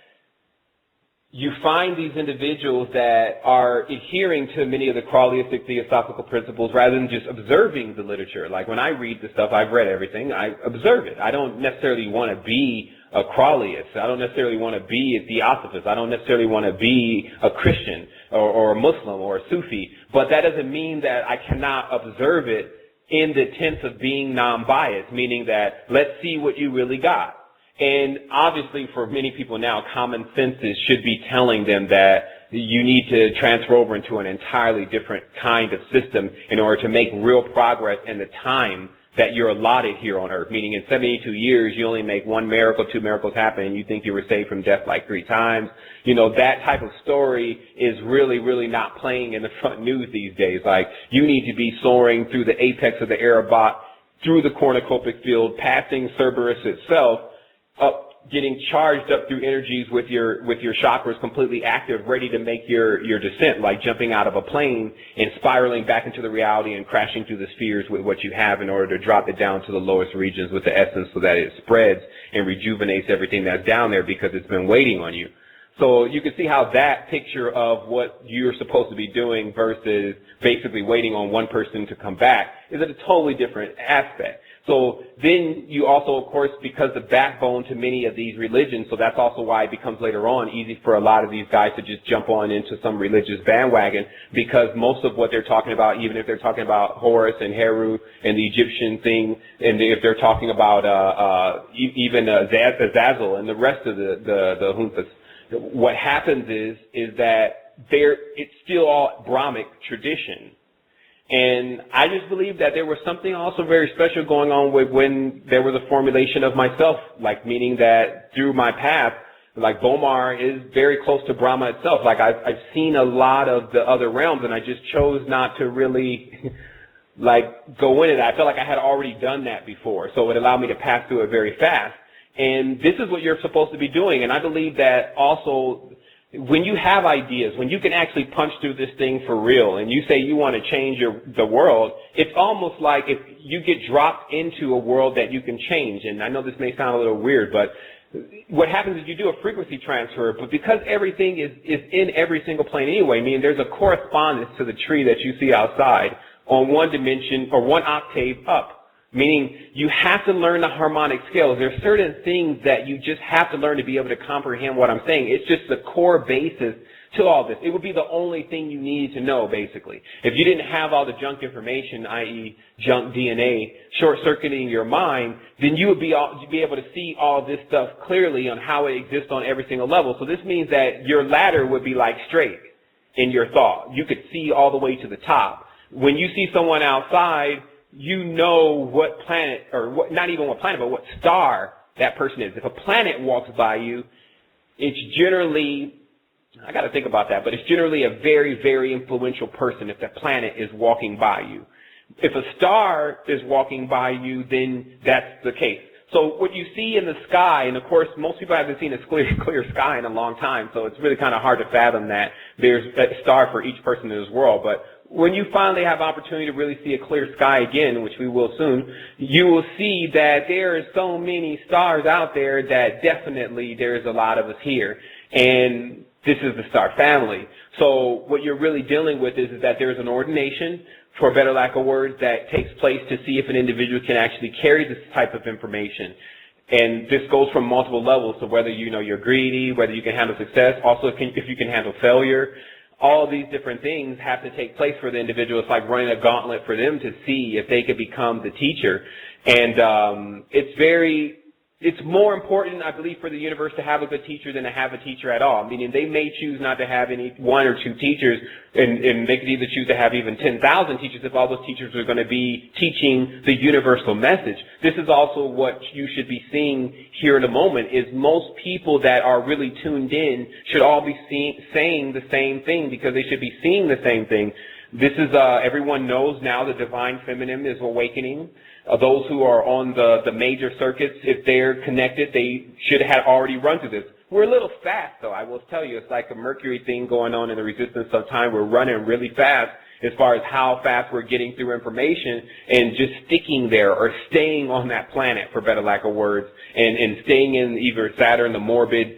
you find these individuals that are adhering to many of the Crowleyistic theosophical principles rather than just observing the literature. Like when I read the stuff, I've read everything, I observe it. I don't necessarily want to be a Crowleyist. I don't necessarily want to be a Theosophist. I don't necessarily want to be a Christian or a Muslim or a Sufi. But that doesn't mean that I cannot observe it in the sense of being non-biased, meaning that let's see what you really got. And obviously for many people now, common senses should be telling them that you need to transfer over into an entirely different kind of system in order to make real progress in the time that you're allotted here on earth. Meaning in 72 years, you only make one miracle, two miracles happen, and you think you were saved from death like 3 times. You know, that type of story is really, really not playing in the front news these days. Like, you need to be soaring through the apex of the Arabat, through the cornucopic field, passing Cerberus itself, up, getting charged up through energies with your chakras completely active, ready to make your descent, like jumping out of a plane and spiraling back into the reality and crashing through the spheres with what you have in order to drop it down to the lowest regions with the essence so that it spreads and rejuvenates everything that's down there because it's been waiting on you. So you can see how that picture of what you're supposed to be doing versus basically waiting on one person to come back is a totally different aspect. So then you also, of course, because the backbone to many of these religions, so that's also why it becomes later on easy for a lot of these guys to just jump on into some religious bandwagon, because most of what they're talking about, even if they're talking about Horus and Heru and the Egyptian thing, and if they're talking about even Azazel and the rest of the juntas, what happens is that it's still all Brahmic tradition. And I just believe that there was something also very special going on with when there was a formulation of myself, like meaning that through my path, like Bomar is very close to Brahma itself. Like I've seen a lot of the other realms, and I just chose not to really like go into that. I felt like I had already done that before, so it allowed me to pass through it very fast. And this is what you're supposed to be doing. And I believe that also when you have ideas, when you can actually punch through this thing for real and you say you want to change the world, it's almost like if you get dropped into a world that you can change. And I know this may sound a little weird, but what happens is you do a frequency transfer, but because everything is in every single plane anyway, meaning there's a correspondence to the tree that you see outside on one dimension or one octave up, meaning you have to learn the harmonic scales. There are certain things that you just have to learn to be able to comprehend what I'm saying. It's just the core basis to all this. It would be the only thing you needed to know, basically. If you didn't have all the junk information, i.e. junk DNA, short-circuiting your mind, then you would be able to see all this stuff clearly on how it exists on every single level. So this means that your ladder would be like straight in your thought. You could see all the way to the top. When you see someone outside, you know what planet, or what, not even what planet, but what star that person is. If a planet walks by you, it's generally, I got to think about that, but it's generally a very, very influential person if the planet is walking by you. If a star is walking by you, then that's the case. So what you see in the sky, and of course most people haven't seen a clear sky in a long time, so it's really kind of hard to fathom that there's a star for each person in this world. But when you finally have opportunity to really see a clear sky again, which we will soon, you will see that there are so many stars out there that definitely there's a lot of us here. And this is the star family. So what you're really dealing with is that there's an ordination, for better lack of words, that takes place to see if an individual can actually carry this type of information. And this goes from multiple levels, so whether you're greedy, whether you can handle success, also if you can handle failure. All these different things have to take place for the individual. It's like running a gauntlet for them to see if they could become the teacher. And it's more important, I believe, for the universe to have a good teacher than to have a teacher at all. Meaning they may choose not to have any one or two teachers, and they could either choose to have even 10,000 teachers if all those teachers are going to be teaching the universal message. This is also what you should be seeing here in a moment, is most people that are really tuned in should all be saying the same thing, because they should be seeing the same thing. This is, everyone knows now the divine feminine is awakening. Those who are on the major circuits, if they're connected, they should have already run through this. We're a little fast, though, I will tell you. It's like a Mercury thing going on in the resistance of time. We're running really fast as far as how fast we're getting through information and just sticking there or staying on that planet, for better lack of words, and staying in either Saturn, the morbid,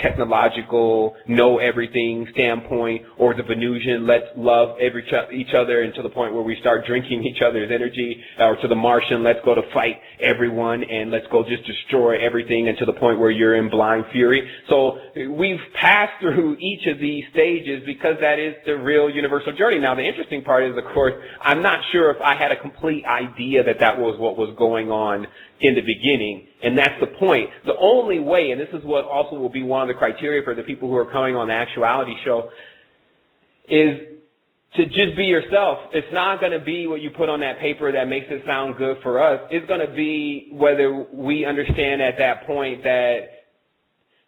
technological, know everything standpoint, or the Venusian, let's love each other, and to the point where we start drinking each other's energy, or to the Martian, let's go to fight everyone and let's go just destroy everything, and to the point where you're in blind fury. So we've passed through each of these stages because that is the real universal journey. Now the interesting part is, of course, I'm not sure if I had a complete idea that was what was going on in the beginning, and that's the point. The only way, and this is what also will be one of the criteria for the people who are coming on the Actuality Show, is to just be yourself. It's not going to be what you put on that paper that makes it sound good for us. It's going to be whether we understand at that point that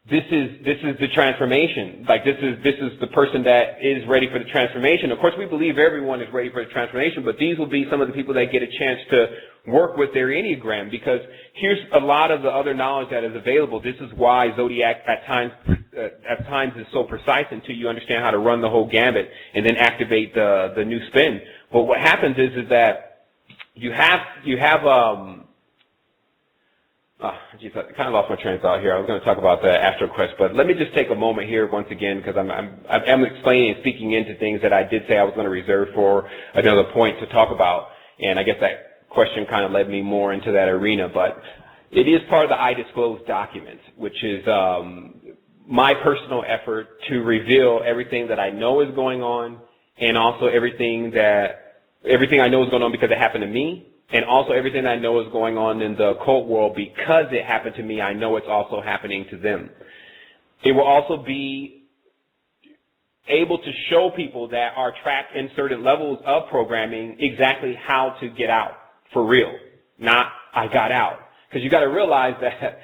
this is the transformation. Like this is the person that is ready for the transformation. Of course, we believe everyone is ready for the transformation, but these will be some of the people that get a chance to work with their Enneagram, because here's a lot of the other knowledge that is available. This is why Zodiac at times is so precise until you understand how to run the whole gambit and then activate the new spin. But what happens is that you have geez, I kind of lost my train of thought here. I was going to talk about the Astro Quest, but let me just take a moment here once again, because I'm explaining and speaking into things that I did say I was going to reserve for another point to talk about, and I guess that question kind of led me more into that arena. But it is part of the I Disclose document, which is my personal effort to reveal everything that I know is going on, and also everything I know is going on because it happened to me. And also everything I know is going on in the occult world because it happened to me, I know it's also happening to them. It will also be able to show people that are trapped in certain levels of programming exactly how to get out for real, not I got out. Because you got to realize that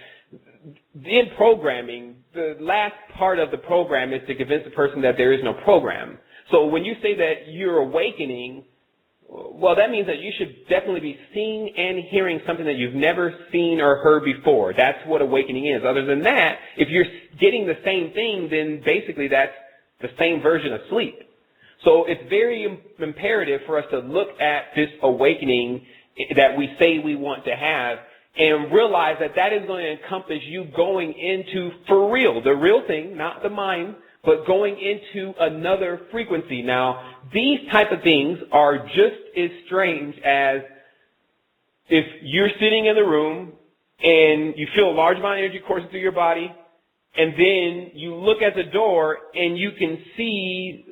in programming, the last part of the program is to convince the person that there is no program. So when you say that you're awakening, well, that means that you should definitely be seeing and hearing something that you've never seen or heard before. That's what awakening is. Other than that, if you're getting the same thing, then basically that's the same version of sleep. So it's very imperative for us to look at this awakening that we say we want to have and realize that that is going to encompass you going into, for real, the real thing, not the mind, but going into another frequency. Now, these type of things are just as strange as if you're sitting in the room and you feel a large amount of energy coursing through your body, and then you look at the door and you can see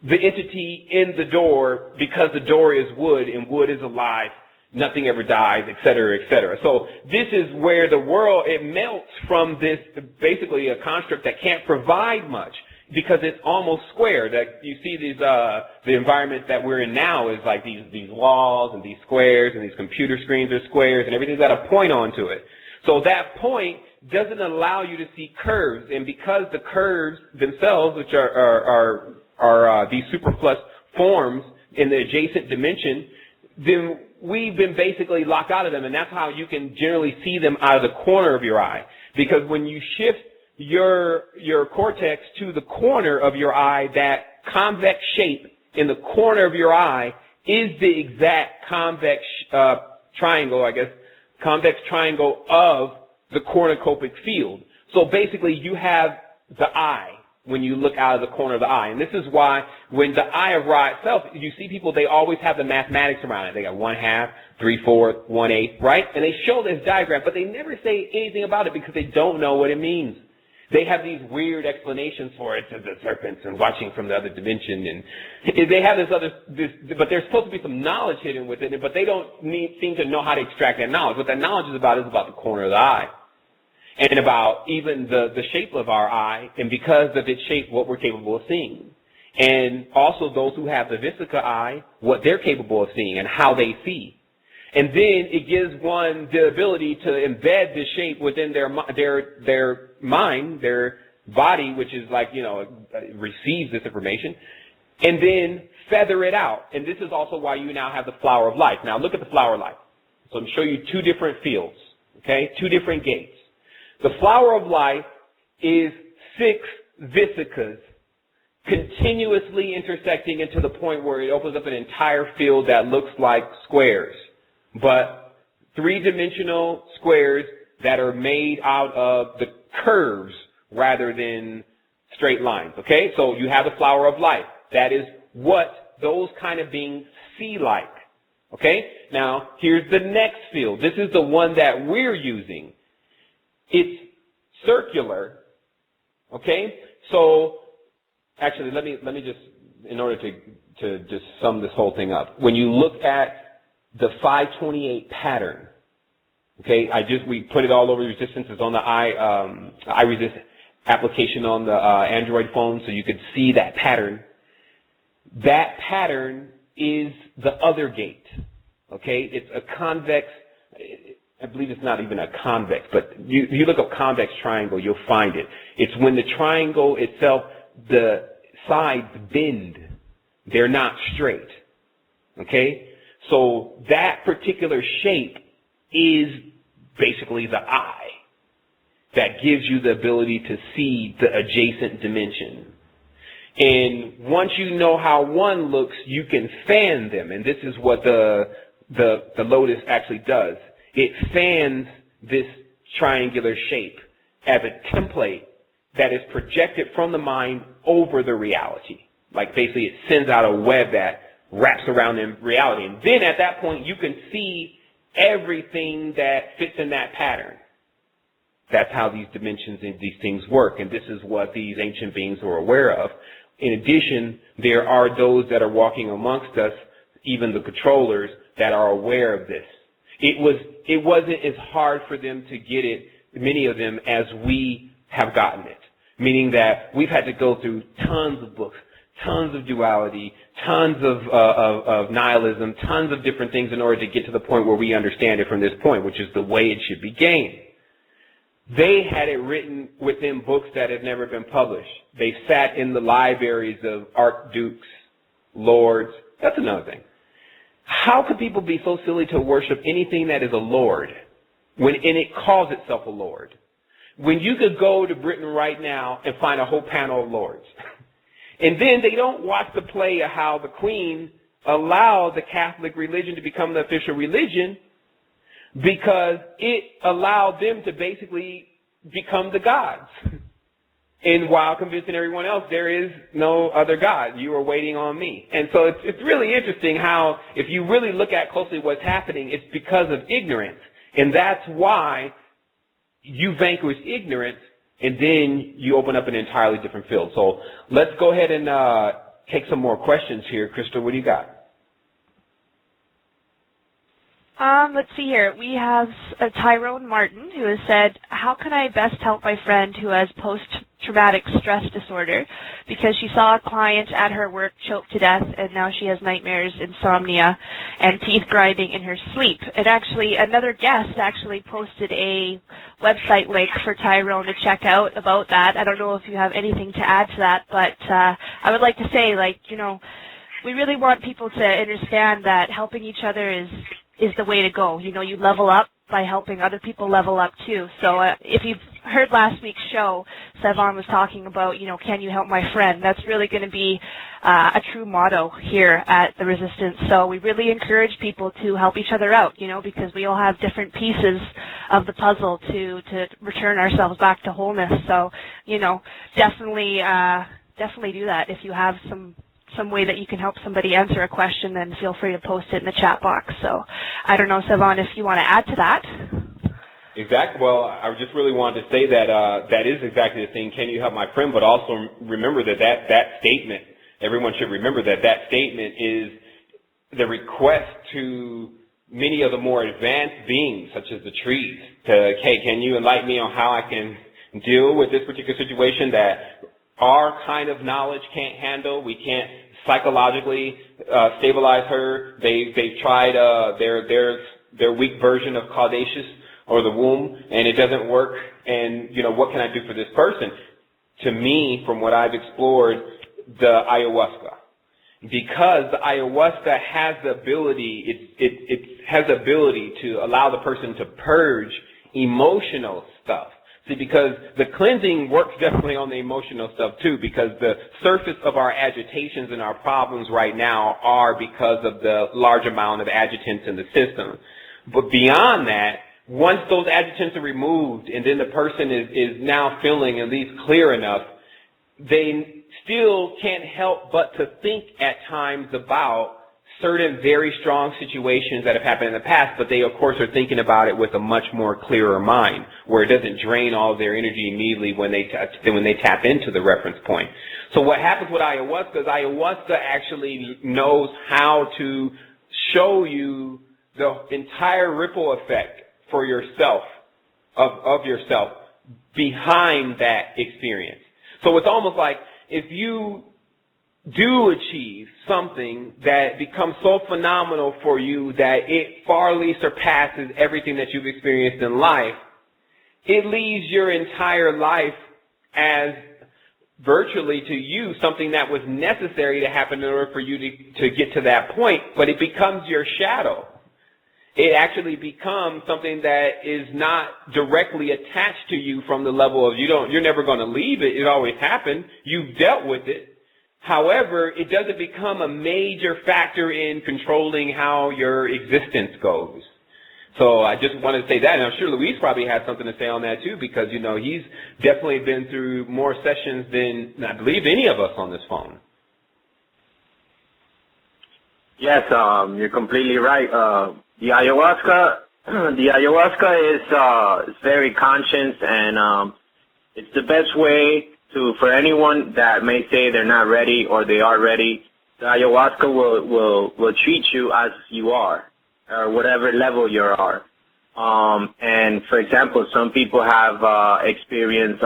the entity in the door because the door is wood and wood is alive. Nothing ever dies, et cetera, et cetera. So this is where the world, it melts from this, basically a construct that can't provide much because it's almost square. That you see these, the environment that we're in now is like these walls and these squares, and these computer screens are squares, and everything's got a point onto it. So that point doesn't allow you to see curves, and because the curves themselves, which are these superfluous forms in the adjacent dimension, then we've been basically locked out of them, and that's how you can generally see them out of the corner of your eye. Because when you shift your cortex to the corner of your eye, that convex shape in the corner of your eye is the exact convex triangle, convex triangle of the cornucopic field. So basically you have the eye when you look out of the corner of the eye. And this is why when the eye of Ra itself, you see people, they always have the mathematics around it. They got 1/2, 3/4, 1/8, right? And they show this diagram, but they never say anything about it because they don't know what it means. They have these weird explanations for it, to the serpents and watching from the other dimension. And they have but there's supposed to be some knowledge hidden within it, but they don't seem to know how to extract that knowledge. What that knowledge is about the corner of the eye. And about even the shape of our eye, and because of its shape, what we're capable of seeing. And also those who have the Vesica eye, what they're capable of seeing and how they see. And then it gives one the ability to embed this shape within their mind, their body, which is like, receives this information, and then feather it out. And this is also why you now have the flower of life. Now look at the flower of life. So I'm showing you two different fields, okay? Two different gates. The flower of life is 6 vesicas continuously intersecting into the point where it opens up an entire field that looks like squares, but 3-dimensional squares that are made out of the curves rather than straight lines, okay? So you have the flower of life. That is what those kind of beings see like, okay? Now, here's the next field. This is the one that we're using. It's circular, okay? So, actually, let me just, in order to just sum this whole thing up. When you look at the 528 pattern, okay, we put it all over Resistance. It's on the iResist application on the Android phone, so you could see that pattern. That pattern is the other gate, okay? It's a convex. I believe it's not even a convex, but you look up convex triangle, you'll find it. It's when the triangle itself, the sides bend. They're not straight. Okay? So that particular shape is basically the eye that gives you the ability to see the adjacent dimension. And once you know how one looks, you can fan them. And this is what the lotus actually does. It fans this triangular shape as a template that is projected from the mind over the reality. Like basically it sends out a web that wraps around in reality. And then at that point you can see everything that fits in that pattern. That's how these dimensions and these things work. And this is what these ancient beings are aware of. In addition, there are those that are walking amongst us, even the controllers, that are aware of this. It wasn't as hard for them to get it, many of them, as we have gotten it. Meaning that we've had to go through tons of books, tons of duality, tons of nihilism, tons of different things in order to get to the point where we understand it from this point, which is the way it should be gained. They had it written within books that had never been published. They sat in the libraries of archdukes, lords. That's another thing. How could people be so silly to worship anything that is a lord and it calls itself a lord? When you could go to Britain right now and find a whole panel of lords. And then they don't watch the play of how the Queen allowed the Catholic religion to become the official religion because it allowed them to basically become the gods. And while convincing everyone else there is no other God, you are waiting on me. And so it's really interesting how, if you really look at closely what's happening, it's because of ignorance. And that's why you vanquish ignorance, and then you open up an entirely different field. So let's go ahead and take some more questions here. Crystal, what do you got? Let's see here. We have Tyrone Martin, who has said, how can I best help my friend who has post-traumatic stress disorder? Because she saw a client at her work choke to death, and now she has nightmares, insomnia, and teeth grinding in her sleep. And actually, another guest actually posted a website link for Tyrone to check out about that. I don't know if you have anything to add to that, but I would like to say, like, you know, we really want people to understand that helping each other is the way to go. You know, you level up by helping other people level up too. So if you've heard last week's show, Sevan was talking about, you know, can you help my friend? That's really going to be a true motto here at the Resistance. So we really encourage people to help each other out, you know, because we all have different pieces of the puzzle to return ourselves back to wholeness. So, you know, definitely do that. If you have some way that you can help somebody answer a question, then feel free to post it in the chat box. So I don't know, Sevan, if you want to add to that. Exactly. Well, I just really wanted to say that that is exactly the thing. Can you help my friend? But also remember that statement, everyone should remember that statement is the request to many of the more advanced beings, such as the trees, to, hey, can you enlighten me on how I can deal with this particular situation that our kind of knowledge can't handle? We can't psychologically stabilize her. They've tried their weak version of Caudacious or the womb, and it doesn't work. And, you know, what can I do for this person? To me, from what I've explored, the ayahuasca. Because the ayahuasca has the ability, it has the ability to allow the person to purge emotional stuff. See, because the cleansing works definitely on the emotional stuff too, because the surface of our agitations and our problems right now are because of the large amount of agitants in the system. But beyond that, once those agitants are removed and then the person is now feeling at least clear enough, they still can't help but to think at times about certain very strong situations that have happened in the past, but they, of course, are thinking about it with a much more clearer mind, where it doesn't drain all of their energy immediately when they tap into the reference point. So what happens with ayahuasca is ayahuasca actually knows how to show you the entire ripple effect for yourself, of yourself, behind that experience. So it's almost like if you do achieve something that becomes so phenomenal for you that it farly surpasses everything that you've experienced in life, it leaves your entire life as virtually to you something that was necessary to happen in order for you to get to that point, but it becomes your shadow. It actually becomes something that is not directly attached to you from the level of you're never going to leave it. It always happened. You've dealt with it. However, it doesn't become a major factor in controlling how your existence goes. So I just wanted to say that, and I'm sure Luis probably has something to say on that too, because, you know, he's definitely been through more sessions than I believe any of us on this phone. Yes, you're completely right. The ayahuasca is very conscious, and it's the best way for anyone that may say they're not ready or they are ready. The ayahuasca will treat you as you are, or whatever level you are. And for example, some people have experienced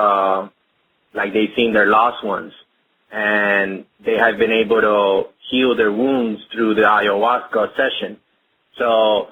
like they've seen their lost ones, and they have been able to heal their wounds through the ayahuasca session. So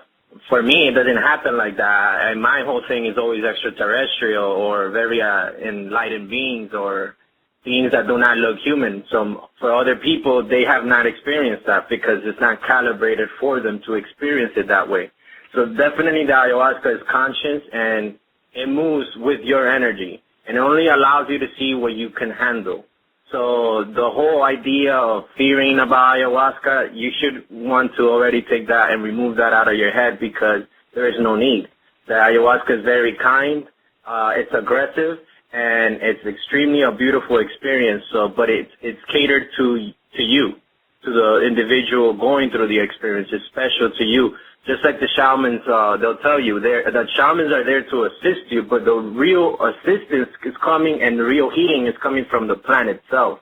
for me, it doesn't happen like that. And my whole thing is always extraterrestrial or very enlightened beings or beings that do not look human. So for other people, they have not experienced that because it's not calibrated for them to experience it that way. So definitely the ayahuasca is conscious, and it moves with your energy, and it only allows you to see what you can handle. So the whole idea of fearing about ayahuasca, you should want to already take that and remove that out of your head, because there is no need. The ayahuasca is very kind, it's aggressive, and it's extremely a beautiful experience. So, but it's catered to you, to the individual going through the experience. It's special to you. Just like the shamans, they'll tell you, the shamans are there to assist you, but the real assistance is coming, and the real healing is coming from the plant itself.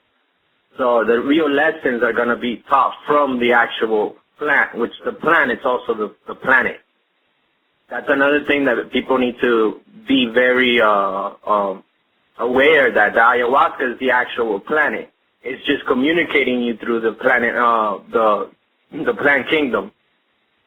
So the real lessons are going to be taught from the actual plant, which the plant is also the planet. That's another thing that people need to be very aware, that the ayahuasca is the actual planet. It's just communicating you through the planet, the plant kingdom.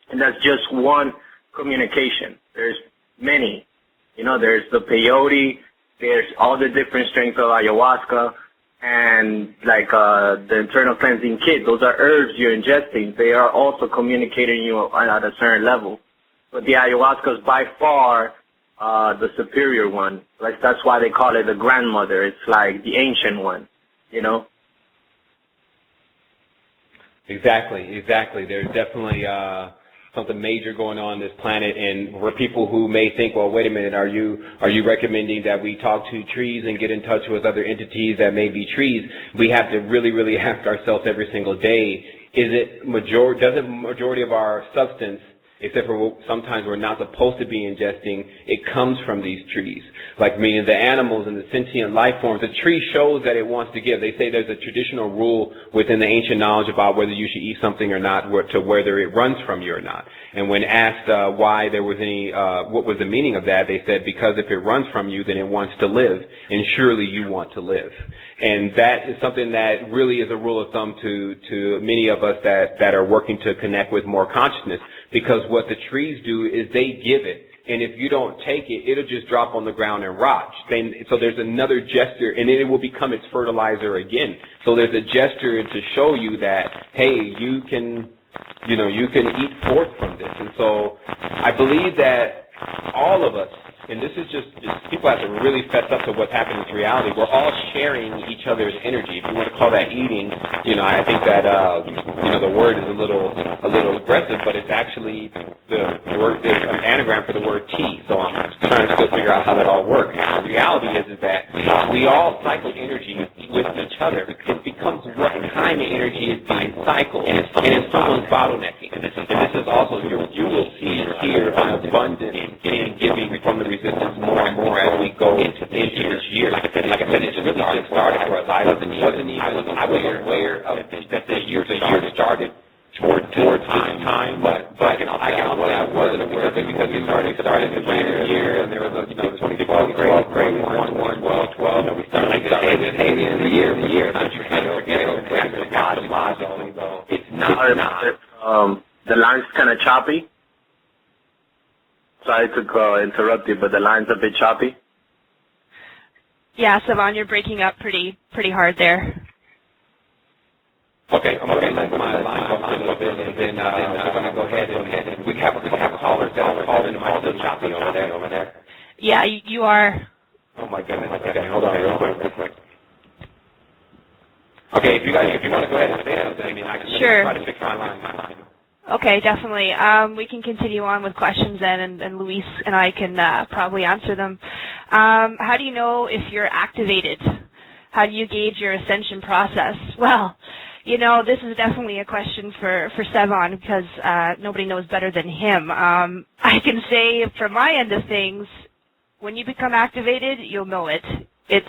And that's just one communication. There's many. You know, there's the peyote, there's all the different strengths of ayahuasca, and like the internal cleansing kit. Those are herbs you're ingesting. They are also communicating you at a certain level. But the ayahuasca is by far the superior one. Like, that's why they call it the grandmother. It's like the ancient one, you know? Exactly. There's definitely something major going on this planet, and for people who may think, well, wait a minute, are you recommending that we talk to trees and get in touch with other entities that may be trees? We have to really ask ourselves every single day, does the majority of our substance, except for sometimes we're not supposed to be ingesting, it comes from these trees. Like, meaning the animals and the sentient life forms, the tree shows that it wants to give. They say there's a traditional rule within the ancient knowledge about whether you should eat something or not, to whether it runs from you or not. And when asked why there was any, what was the meaning of that, they said, because if it runs from you, then it wants to live, and surely you want to live. And that is something that really is a rule of thumb to many of us that are working to connect with more consciousness, because what the trees do is they give it. And if you don't take it, it'll just drop on the ground and rot. So there's another gesture, and then it will become its fertilizer again. So there's a gesture to show you that, hey, you can eat forth from this. And so I believe that all of us, and this is just people have to really fess up to what's happening in reality. We're all sharing each other's energy. If you want to call that eating, I think that the word is a little aggressive, but it's actually the word is an anagram for the word tea. So I'm trying to still figure out how that all works. The reality is that we all cycle energy with each other. It becomes what kind of energy is being cycled, and if someone's bottlenecking. And this is also you will see here an abundance in giving from the resistance more and more as we go into this year. Like I said, it just really started for us. I wasn't aware of that the year started toward this time, but I wasn't aware of it because we started the year, and there was a 2012 grade 1, 12. We started with hey, the end of the year. Not your head or forget it. God, it's not. The line's kind of choppy. Sorry to interrupt you, but the line's a bit choppy. Yeah, Sevan, you're breaking up pretty hard there. Okay, I'm going to let my line go a little bit, and then we're going to go ahead and we have a caller that called in. Am I still choppy over there? Yeah, you are. Oh my goodness. Okay, hold on real quick. Okay, if you want to go ahead and say something, I can try to fix my line. Okay, definitely. We can continue on with questions then, and Luis and I can probably answer them. How do you know if you're activated? How do you gauge your ascension process? Well, this is definitely a question for Sevan, because nobody knows better than him. I can say from my end of things, when you become activated, you'll know it. It's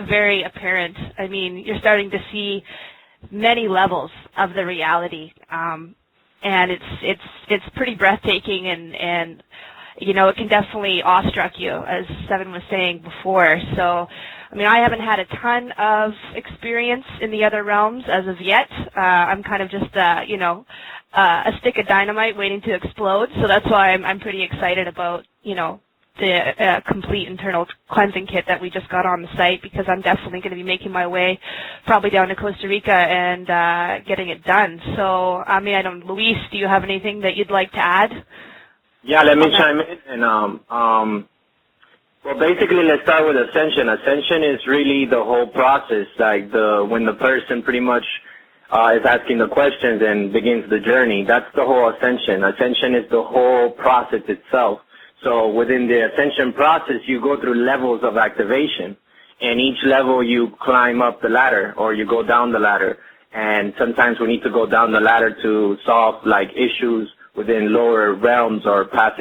very apparent. I mean, you're starting to see many levels of the reality. And it's pretty breathtaking, and it can definitely awestruck you, as Sevan was saying before. So, I mean, I haven't had a ton of experience in the other realms as of yet. I'm kind of just a stick of dynamite waiting to explode. So that's why I'm pretty excited about the complete internal cleansing kit that we just got on the site, because I'm definitely going to be making my way probably down to Costa Rica and getting it done. So, I mean, Luis, do you have anything that you'd like to add? Yeah, let me chime in. And well, basically, let's start with Ascension. Ascension is really the whole process, like when the person pretty much is asking the questions and begins the journey. That's the whole Ascension. Ascension is the whole process itself. So within the Ascension process, you go through levels of activation. and each level you climb up the ladder or you go down the ladder. And sometimes we need to go down the ladder to solve like issues within lower realms or past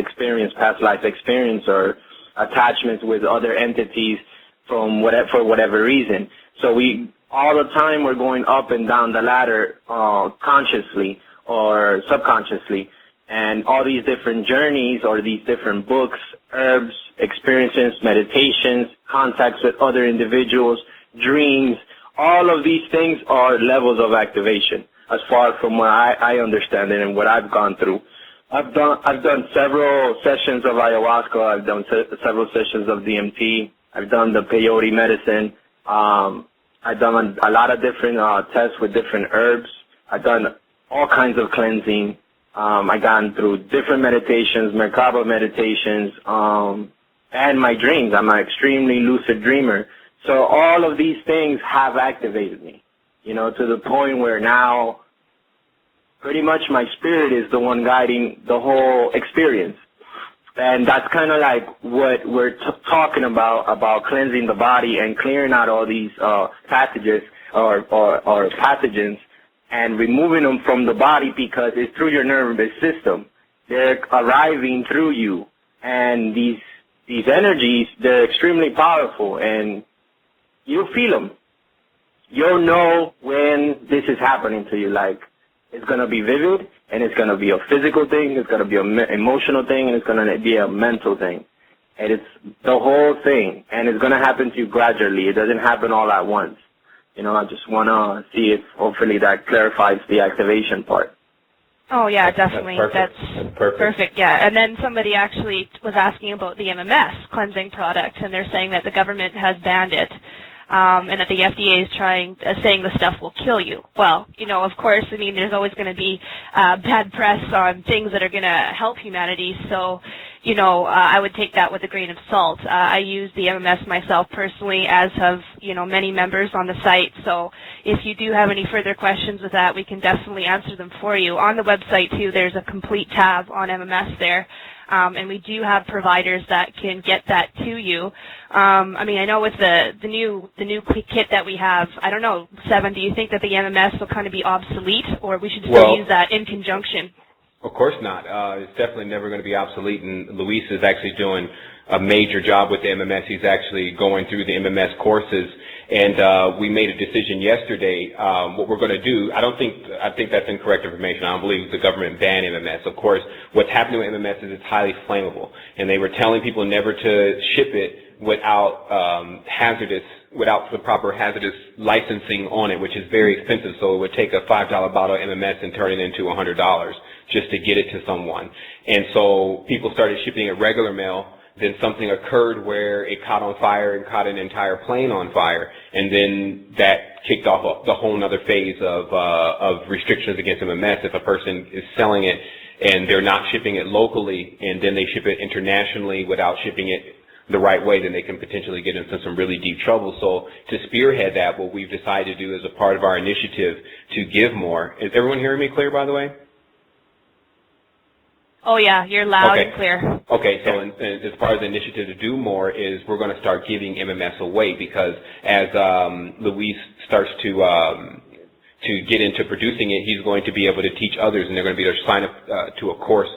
life experience, or attachments with other entities for whatever reason. So all the time we're going up and down the ladder, consciously or subconsciously. And all these different journeys or these different books, herbs, experiences, meditations, contacts with other individuals, dreams, all of these things are levels of activation as far from what I understand it and what I've gone through. I've done several sessions of ayahuasca. I've done several sessions of DMT. I've done the peyote medicine. I've done a lot of different tests with different herbs. I've done all kinds of cleansing. I've gone through different meditations, Merkaba meditations, and my dreams. I'm an extremely lucid dreamer. So all of these things have activated me, to the point where now pretty much my spirit is the one guiding the whole experience. And that's kind of like what we're talking about cleansing the body and clearing out all these passages or pathogens and removing them from the body, because it's through your nervous system. They're arriving through you. And these energies, they're extremely powerful, and you'll feel them. You'll know when this is happening to you. Like, it's going to be vivid, and it's going to be a physical thing, it's going to be an emotional thing, and it's going to be a mental thing. And it's the whole thing, and it's going to happen to you gradually. It doesn't happen all at once. I just want to see if hopefully that clarifies the activation part. Oh, yeah, definitely. That's perfect. Yeah. And then somebody actually was asking about the MMS cleansing product, and they're saying that the government has banned it. And that the FDA is saying the stuff will kill you. Well, of course, there's always going to be bad press on things that are going to help humanity. So, I would take that with a grain of salt. I use the MMS myself personally, as have, many members on the site. So if you do have any further questions with that, we can definitely answer them for you. On the website, too, there's a complete tab on MMS there. And we do have providers that can get that to you. I know with the new kit that we have, I don't know, Sevan, do you think that the MMS will kind of be obsolete, or we should still use that in conjunction? Of course not. It's definitely never going to be obsolete, and Luis is actually doing a major job with the MMS. He's actually going through the MMS courses, and we made a decision yesterday. What we're going to do, I think that's incorrect information. I don't believe the government banned MMS. Of course, what's happening with MMS is it's highly flammable, and they were telling people never to ship it without without the proper hazardous licensing on it, which is very expensive. So it would take a $5 bottle of MMS and turn it into $100 just to get it to someone. And so people started shipping it regular mail. Then something occurred where it caught on fire and caught an entire plane on fire, and then that kicked off the whole other phase of restrictions against MMS. If a person is selling it and they're not shipping it locally, and then they ship it internationally without shipping it the right way, then they can potentially get into some really deep trouble. So to spearhead that, what we've decided to do as a part of our initiative to give more. Is everyone hearing me clear, by the way? Oh, yeah, you're loud and clear. Okay, so as part of the initiative to do more is we're going to start giving MMS away, because as Luis starts to get into producing it, he's going to be able to teach others, and they're going to be able to sign up to a course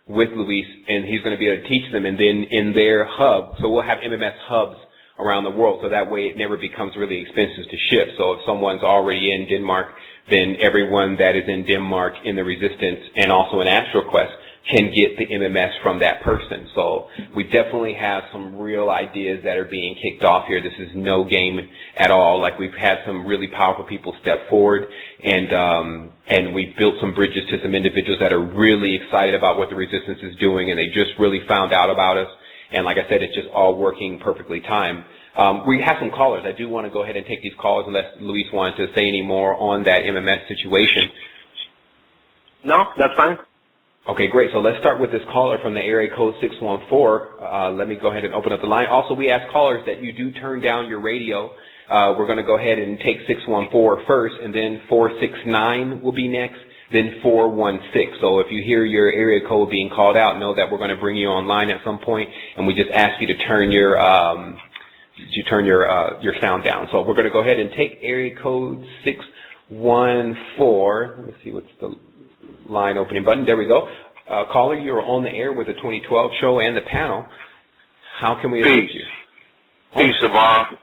with Luis, and he's going to be able to teach them, and then in their hub, so we'll have MMS hubs around the world, so that way it never becomes really expensive to ship. So if someone's already in Denmark, then everyone that is in Denmark in the Resistance and also in Astro Quest can get the MMS from that person. So we definitely have some real ideas that are being kicked off here. This is no game at all. Like, we've had some really powerful people step forward, and we've built some bridges to some individuals that are really excited about what the Resistance is doing, and they just really found out about us. And like I said, it's just all working perfectly timed. We have some callers. I do want to go ahead and take these calls unless Luis wanted to say any more on that MMS situation. No, that's fine. Okay, great. So let's start with this caller from the area code 614. Let me go ahead and open up the line. Also, we ask callers that you do turn down your radio. We're going to go ahead and take 614 first, and then 469 will be next, then 416. So if you hear your area code being called out, know that we're going to bring you online at some point, and we just ask you to turn your you turn your sound down. So we're going to go ahead and take area code 614. Let me see what's the line opening button. There we go. Caller, you're on the air with the 2012 show and the panel. How can we assist you? Peace, Sevan.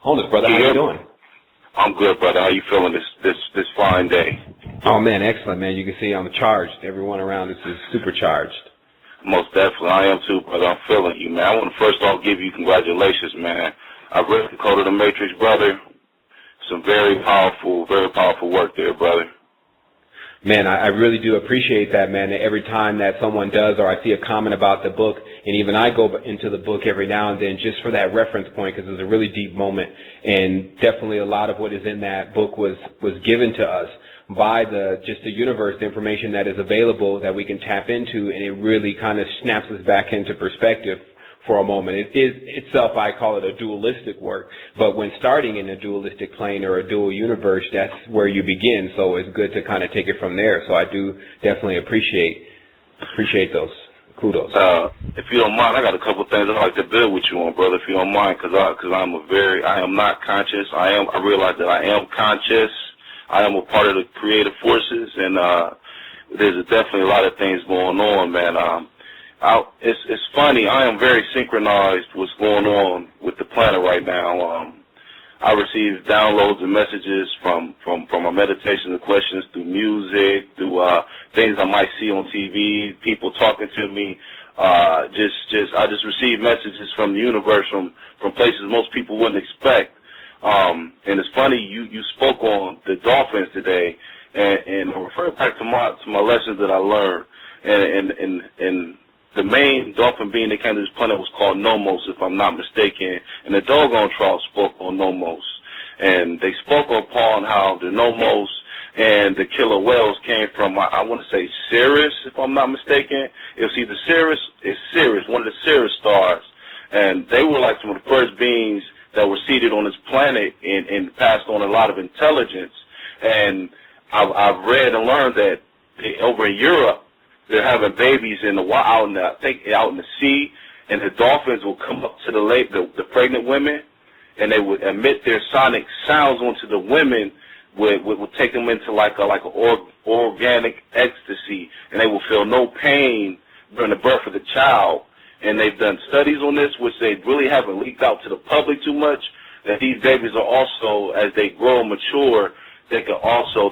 Wholeness, brother. How you doing? I'm good, brother. How you feeling this fine day? Oh, man, excellent, man. You can see I'm charged. Everyone around us is supercharged. Most definitely. I am too, brother. I'm feeling you, man. I want to first off give you congratulations, man. I read the Code of the Matrix, brother. Some very powerful work there, brother. Man, I really do appreciate that, man. Every time that someone does, or I see a comment about the book, and even I go into the book every now and then just for that reference point, because it was a really deep moment, and definitely a lot of what is in that book was given to us by the universe, the information that is available that we can tap into, and it really kind of snaps us back into perspective for a moment. It is itself, I call it a dualistic work, but when starting in a dualistic plane or a dual universe, that's where you begin, so it's good to kind of take it from there. So I do definitely appreciate those. Kudos. If you don't mind, I got a couple of things I'd like to build with you on, brother, if you don't mind, because I am not conscious. I realize that I am conscious. I am a part of the creative forces, and there's definitely a lot of things going on, man. It's funny. I am very synchronized what's going on with the planet right now. I receive downloads and messages from my meditation and questions through music, through things I might see on TV, people talking to me. I just receive messages from the universe, from places most people wouldn't expect. And it's funny, you spoke on the dolphins today, and I refer back to my lessons that I learned, and the main dolphin being that came to this planet was called Nomos, if I'm not mistaken, and the Doggone Trout spoke on Nomos, and they spoke upon how the Nomos and the killer whales came from, I want to say Sirius, if I'm not mistaken. It was either Sirius, one of the Sirius stars, and they were like some of the first beings that were seated on this planet and passed on a lot of intelligence. And I've read and learned that over in Europe, they're having babies out in the sea, and the dolphins will come up to the pregnant women, and they would emit their sonic sounds onto the women, would take them into like an organic ecstasy, and they will feel no pain during the birth of the child. And they've done studies on this, which they really haven't leaked out to the public too much, that these babies are also, as they grow and mature, they are also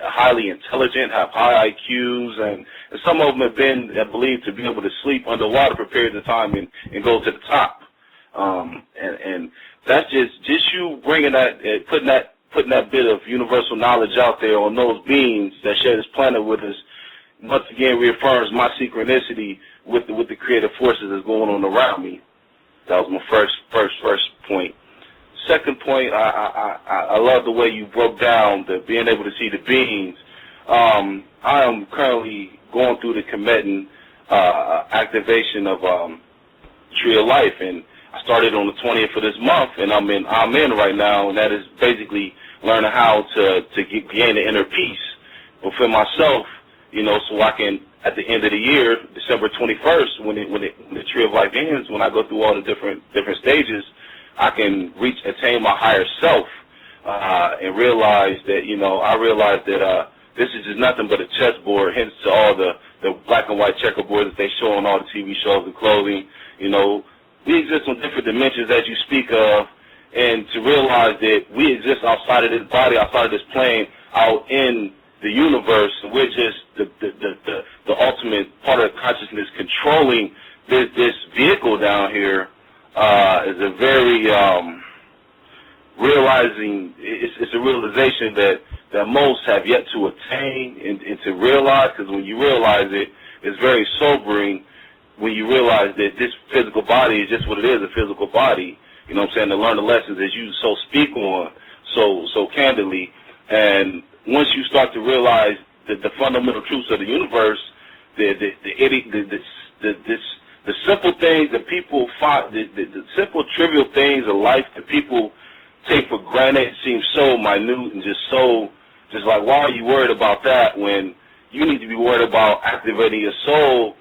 highly intelligent, have high IQs, and some of them have been believed to be able to sleep underwater for periods of time and go to the top. And that's just you bringing that, putting that bit of universal knowledge out there on those beings that share this planet with us. Once again, reaffirms my synchronicity with the creative forces that's going on around me. That was my first point. Second point, I love the way you broke down being able to see the beings. I am currently going through the Kemetan activation of Tree of Life, and I started on the 20th of this month, and I'm in right now, and that is basically learning how to gain the inner peace within myself, so I can, at the end of the year, December 21st, when the Tree of Life ends, when I go through all the different stages, I can attain my higher self, and realize that, this is just nothing but a chessboard, hence to all the black and white checkerboard that they show on all the TV shows and clothing. We exist on different dimensions, as you speak of, and to realize that we exist outside of this body, outside of this plane, out in the universe, and we're just the ultimate part of consciousness controlling this vehicle down here. Is a very it's a realization that most have yet to attain and to realize, because when you realize it, it's very sobering when you realize that this physical body is just what it is, a physical body. You know what I'm saying? To learn the lessons as you so speak on so candidly. And once you start to realize that the fundamental truths of the universe, the simple things that people find, the simple trivial things of life that people take for granted seem so minute and just like, why are you worried about that when you need to be worried about activating your soul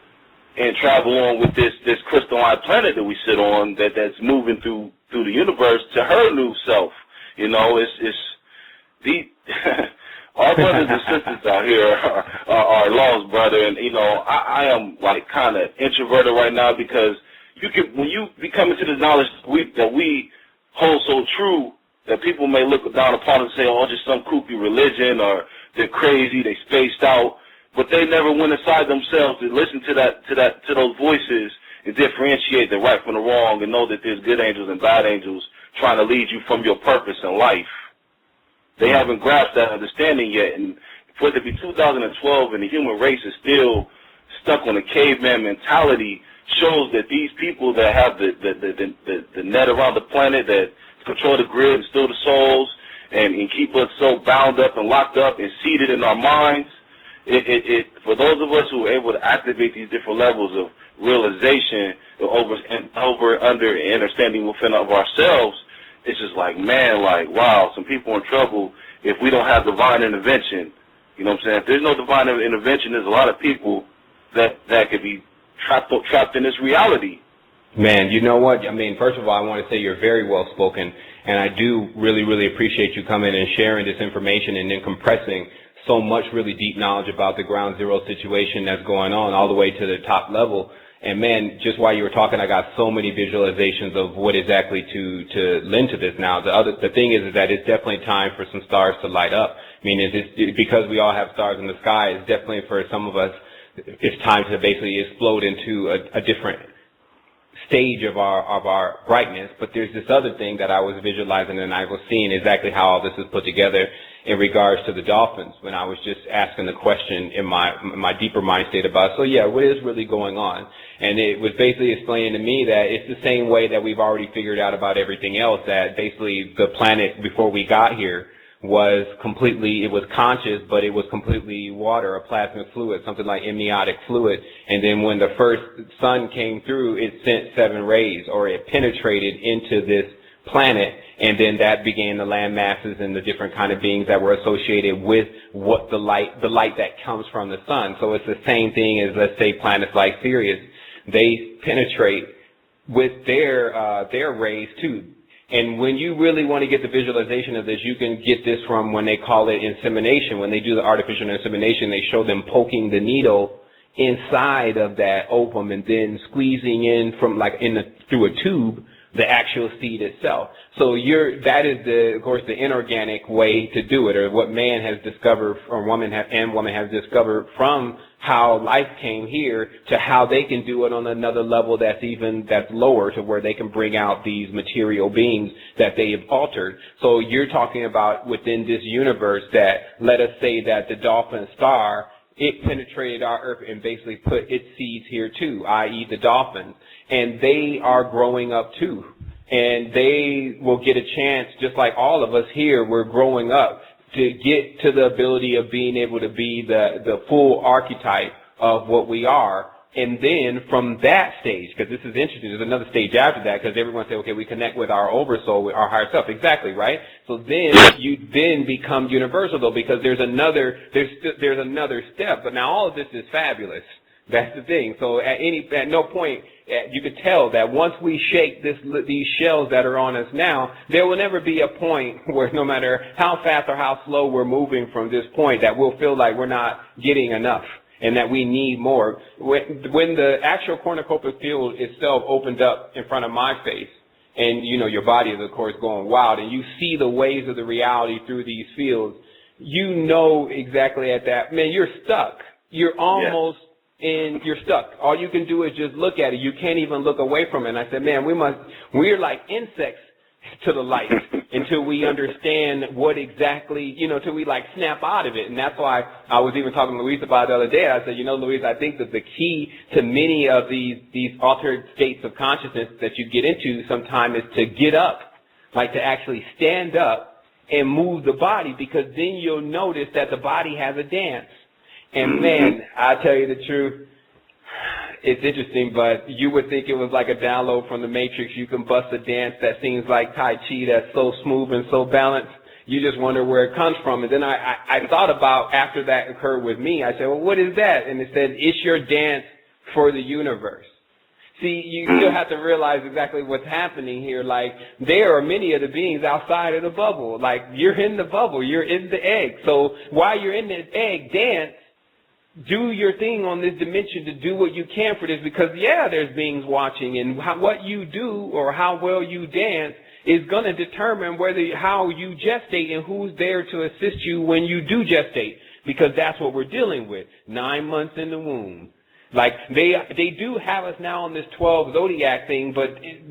and travel on with this crystalline planet that we sit on that's moving through the universe to her new self. You know, it's the our brothers and sisters out here are lost, brother, and you know, I am like kind of introverted right now because when you become into the knowledge that we hold so true that people may look down upon and say, oh, just some kooky religion, or they're crazy, they spaced out, but they never went inside themselves to listen to those voices and differentiate the right from the wrong and know that there's good angels and bad angels trying to lead you from your purpose in life. They haven't grasped that understanding yet, and for it to be 2012 and the human race is still stuck on a caveman mentality shows that these people that have the net around the planet that control the grid and steal the souls and keep us so bound up and locked up and seated in our minds, for those of us who are able to activate these different levels of realization under understanding within of ourselves, it's just like, man, like, wow, some people are in trouble if we don't have divine intervention. You know what I'm saying? If there's no divine intervention, there's a lot of people that could be trapped in this reality. Man, you know what? I mean, first of all, I want to say you're very well spoken, and I do really, really appreciate you coming and sharing this information and then compressing so much really deep knowledge about the ground zero situation that's going on all the way to the top level. And man, just while you were talking, I got so many visualizations of what exactly to lend to this now. The thing is that it's definitely time for some stars to light up. I mean, because we all have stars in the sky, it's definitely for some of us, it's time to basically explode into a different stage of our brightness. But there's this other thing that I was visualizing, and I was seeing exactly how all this is put together in regards to the dolphins, when I was just asking the question in my deeper mind state about, so yeah, what is really going on? And it was basically explaining to me that it's the same way that we've already figured out about everything else, that basically the planet before we got here was conscious, but it was completely water, a plasma fluid, something like amniotic fluid. And then when the first sun came through, it sent 7 rays, or it penetrated into this planet, and then that began the land masses and the different kind of beings that were associated with what the light that comes from the sun. So it's the same thing as, let's say, planets like Sirius. They penetrate with their rays too. And when you really want to get the visualization of this, you can get this from when they call it insemination. When they do the artificial insemination, they show them poking the needle inside of that ovum and then squeezing in from through a tube the actual seed itself. So that is of course, the inorganic way to do it, or what man has discovered, or woman has discovered from how life came here to how they can do it on another level that's lower, to where they can bring out these material beings that they have altered. So you're talking about within this universe that, let us say that the dolphin star, it penetrated our earth and basically put its seeds here too, i.e. the dolphins. And they are growing up too. And they will get a chance, just like all of us here, we're growing up, to get to the ability of being able to be the full archetype of what we are. And then from that stage, because this is interesting, there's another stage after that, because everyone say, okay, we connect with our oversoul, with our higher self. Exactly, right? So then you then become universal, though, because there's another step. But now all of this is fabulous. That's the thing. So at no point you could tell that once we shake these shells that are on us now, there will never be a point where, no matter how fast or how slow we're moving from this point, that we'll feel like we're not getting enough and that we need more. When the actual cornucopia field itself opened up in front of my face, and your body is of course going wild, and you see the waves of the reality through these fields, you know exactly at that, man, you're stuck. You're almost you're stuck. All you can do is just look at it. You can't even look away from it. And I said, man, we're like insects to the light until we understand what exactly, till we snap out of it. And that's why I was even talking to Louise about it the other day. I said, Louise, I think that the key to many of these altered states of consciousness that you get into sometimes is to get up, like to actually stand up and move the body, because then you'll notice that the body has a dance. And man, I tell you the truth, it's interesting, but you would think it was like a download from the Matrix. You can bust a dance that seems like Tai Chi, that's so smooth and so balanced. You just wonder where it comes from. And then I thought about, after that occurred with me, I said, well, what is that? And it said, it's your dance for the universe. See, you still have to realize exactly what's happening here. Like, there are many of the beings outside of the bubble. Like, you're in the bubble. You're in the egg. So while you're in this egg, dance. Do your thing on this dimension to do what you can for this, because, yeah, there's beings watching, and what you do or how well you dance is going to determine how you gestate and who's there to assist you when you do gestate, because that's what we're dealing with, 9 months in the womb. Like, they do have us now on this 12 zodiac thing, but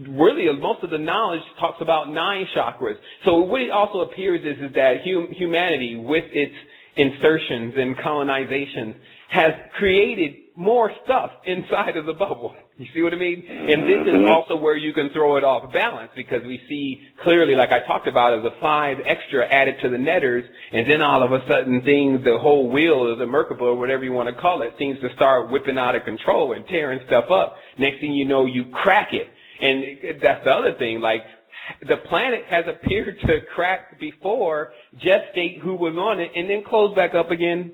really most of the knowledge talks about 9 chakras. So what it also appears is that humanity, with its insertions and colonizations, has created more stuff inside of the bubble. You see what I mean? And this is also where you can throw it off balance, because we see clearly, like I talked about, of the 5 extra added to the netters, and then all of a sudden the whole wheel of the Merkaba, or whatever you want to call it, seems to start whipping out of control and tearing stuff up. Next thing you know, you crack it. And that's the other thing, like, the planet has appeared to crack before, gestate who was on it, and then close back up again.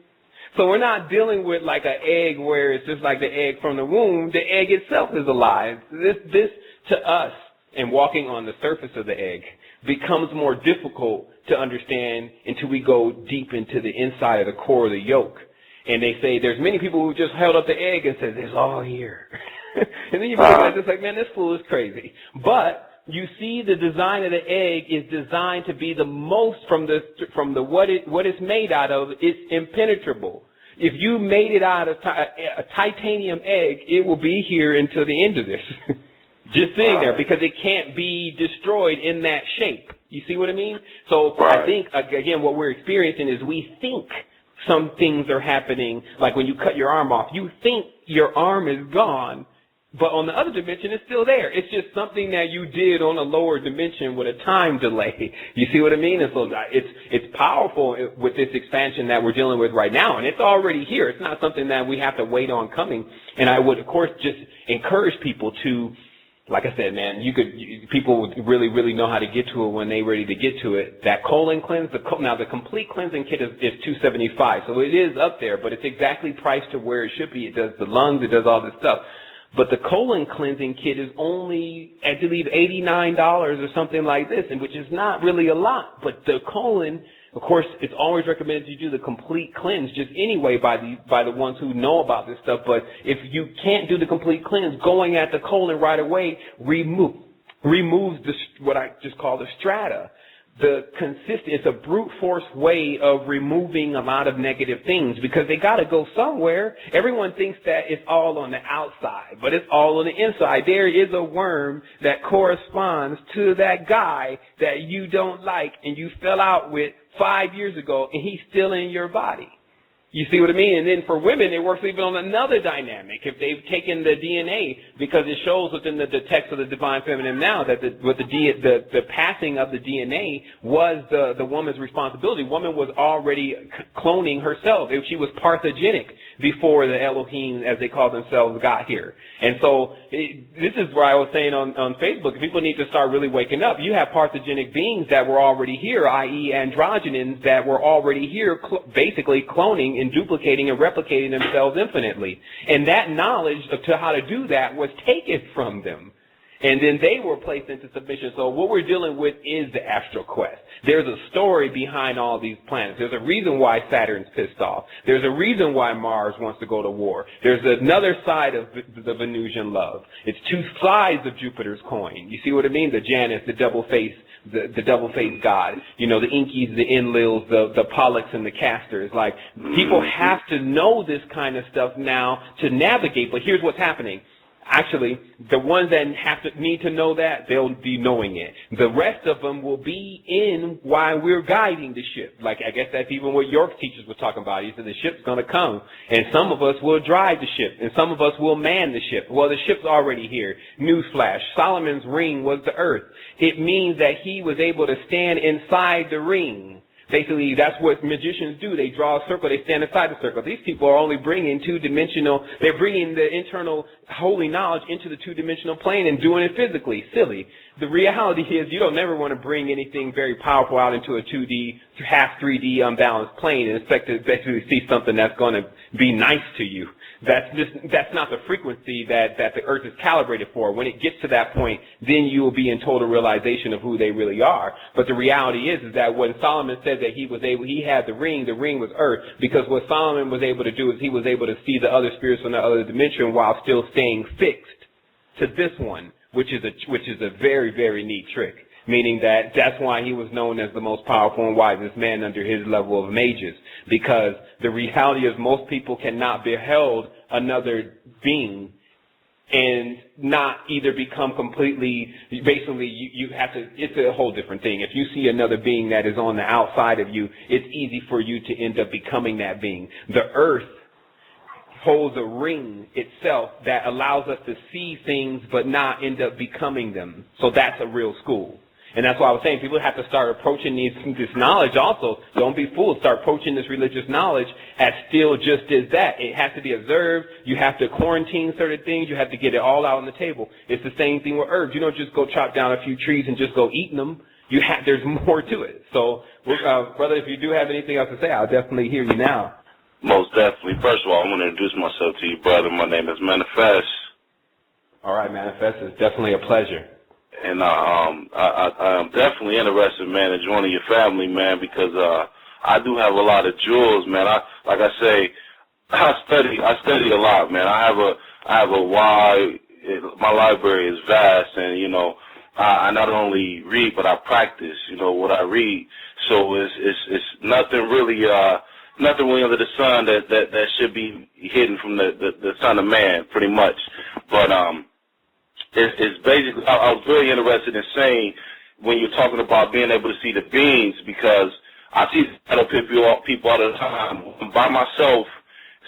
So we're not dealing with like an egg where it's just like the egg from the womb. The egg itself is alive. This to us, and walking on the surface of the egg, becomes more difficult to understand until we go deep into the inside of the core of the yolk. And they say there's many people who just held up the egg and said, it's all here. And then you realize it's like, man, this fool is crazy. But you see, the design of the egg is designed to be the most from the what it's made out of. It's impenetrable. If you made it out of a titanium egg, it will be here until the end of this. Just sitting there, because it can't be destroyed in that shape. You see what I mean? So I think, again, what we're experiencing is we think some things are happening. Like when you cut your arm off, you think your arm is gone, but on the other dimension, it's still there. It's just something that you did on a lower dimension with a time delay. You see what I mean? And so it's powerful with this expansion that we're dealing with right now. And it's already here. It's not something that we have to wait on coming. And I would, of course, just encourage people to, like I said, man, people would really, really know how to get to it when they're ready to get to it. That colon cleanse, now the complete cleansing kit is $275. So it is up there, but it's exactly priced to where it should be. It does the lungs, it does all this stuff. But the colon cleansing kit is only, I believe, $89 or something like this, and which is not really a lot. But the colon, of course, it's always recommended you do the complete cleanse just anyway by the ones who know about this stuff. But if you can't do the complete cleanse, going at the colon right away removes what I just call the strata. It's a brute force way of removing a lot of negative things, because they got to go somewhere. Everyone thinks that it's all on the outside, but it's all on the inside. There is a worm that corresponds to that guy that you don't like and you fell out with 5 years ago, and he's still in your body. You see what I mean? And then for women, it works even on another dynamic. If they've taken the DNA, because it shows within the text of the Divine Feminine now that the passing of the DNA was the woman's responsibility. Woman was already cloning herself. She was parthogenic before the Elohim, as they call themselves, got here. And so this is where I was saying on Facebook, people need to start really waking up. You have parthogenic beings that were already here, i.e. androgenins that were already here, basically cloning and duplicating and replicating themselves infinitely. And that knowledge to how to do that was taken from them. And then they were placed into submission. So what we're dealing with is the astral quest. There's a story behind all these planets. There's a reason why Saturn's pissed off. There's a reason why Mars wants to go to war. There's another side of the Venusian love. It's two sides of Jupiter's coin. You see what I mean? The Janus, the double-faced, the double-faced god. You know, the Inkies, the Enlils, the Pollux, and the Castors. Like, people have to know this kind of stuff now to navigate. But here's what's happening. Actually, the ones that need to know that, they'll be knowing it. The rest of them will be in while we're guiding the ship. Like, I guess that's even what York's teachers were talking about. He said the ship's going to come, and some of us will drive the ship, and some of us will man the ship. Well, the ship's already here. Newsflash, Solomon's ring was the earth. It means that he was able to stand inside the ring. Basically, that's what magicians do. They draw a circle. They stand inside the circle. These people are only bringing they're bringing the internal holy knowledge into the two-dimensional plane and doing it physically. Silly. the reality is you don't never want to bring anything very powerful out into a 2D, half 3D unbalanced plane and expect to basically see something that's going to be nice to you. That's not the frequency that the Earth is calibrated for. When it gets to that point, then you will be in total realization of who they really are. But the reality is that when Solomon said that he had the ring was Earth, because what Solomon was able to do is he was able to see the other spirits from the other dimension while still staying fixed to this one, which is a very, very neat trick. Meaning that's why he was known as the most powerful and wisest man under his level of mages. Because the reality is most people cannot behold another being and not either become completely, basically you have to, it's a whole different thing. If you see another being that is on the outside of you, it's easy for you to end up becoming that being. The earth holds a ring itself that allows us to see things but not end up becoming them. So that's a real school. And that's why I was saying people have to start approaching this knowledge also. Don't be fooled. Start approaching this religious knowledge as still just as that. It has to be observed. You have to quarantine certain things. You have to get it all out on the table. It's the same thing with herbs. You don't just go chop down a few trees and just go eating them. There's more to it. So, brother, if you do have anything else to say, I'll definitely hear you now. Most definitely. First of all, I want to introduce myself to you, brother. My name is Manifest. All right, Manifest. It's definitely a pleasure. And I'm definitely interested, man, in joining your family, man, because I do have a lot of jewels, man. Like I say, I study a lot, man. I have a wide, my library is vast, and you know, I not only read but I practice, you know, what I read. So it's nothing really under the sun that should be hidden from the Son of Man, pretty much. But it's basically, I was very interested in saying when you're talking about being able to see the beings, because I see other people all the time. By myself,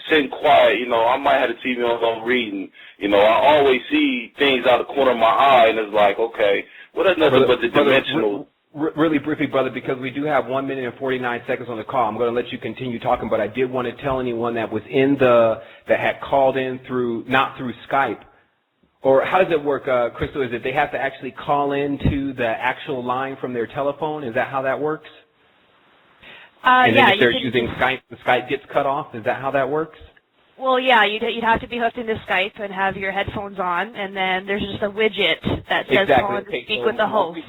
sitting quiet, you know, I might have the TV on reading. You know, I always see things out of the corner of my eye, and it's like, okay, well, that's nothing but the dimensional. Really briefly, brother, because we do have 1 minute and 49 seconds on the call. I'm going to let you continue talking, but I did want to tell anyone that was that had called in not through Skype. Or how does it work, Crystal? Is it they have to actually call in to the actual line from their telephone? Is that how that works? And then if they're using Skype, the Skype gets cut off? Is that how that works? Well, yeah, you'd have to be hooked into Skype and have your headphones on, and then there's just a widget that says call in to speak with the host.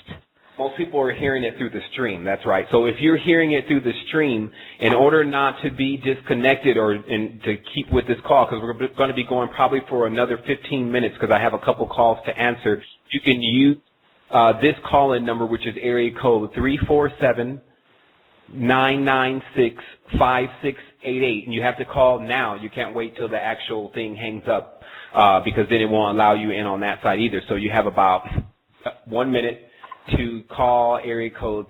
Most people are hearing it through the stream. That's right. So if you're hearing it through the stream, in order not to be disconnected and to keep with this call, because we're going to be going probably for another 15 minutes because I have a couple calls to answer, you can use this call-in number, which is area code 347-996-5688. And you have to call now. You can't wait till the actual thing hangs up because then it won't allow you in on that side either. So you have about 1 minute to call area code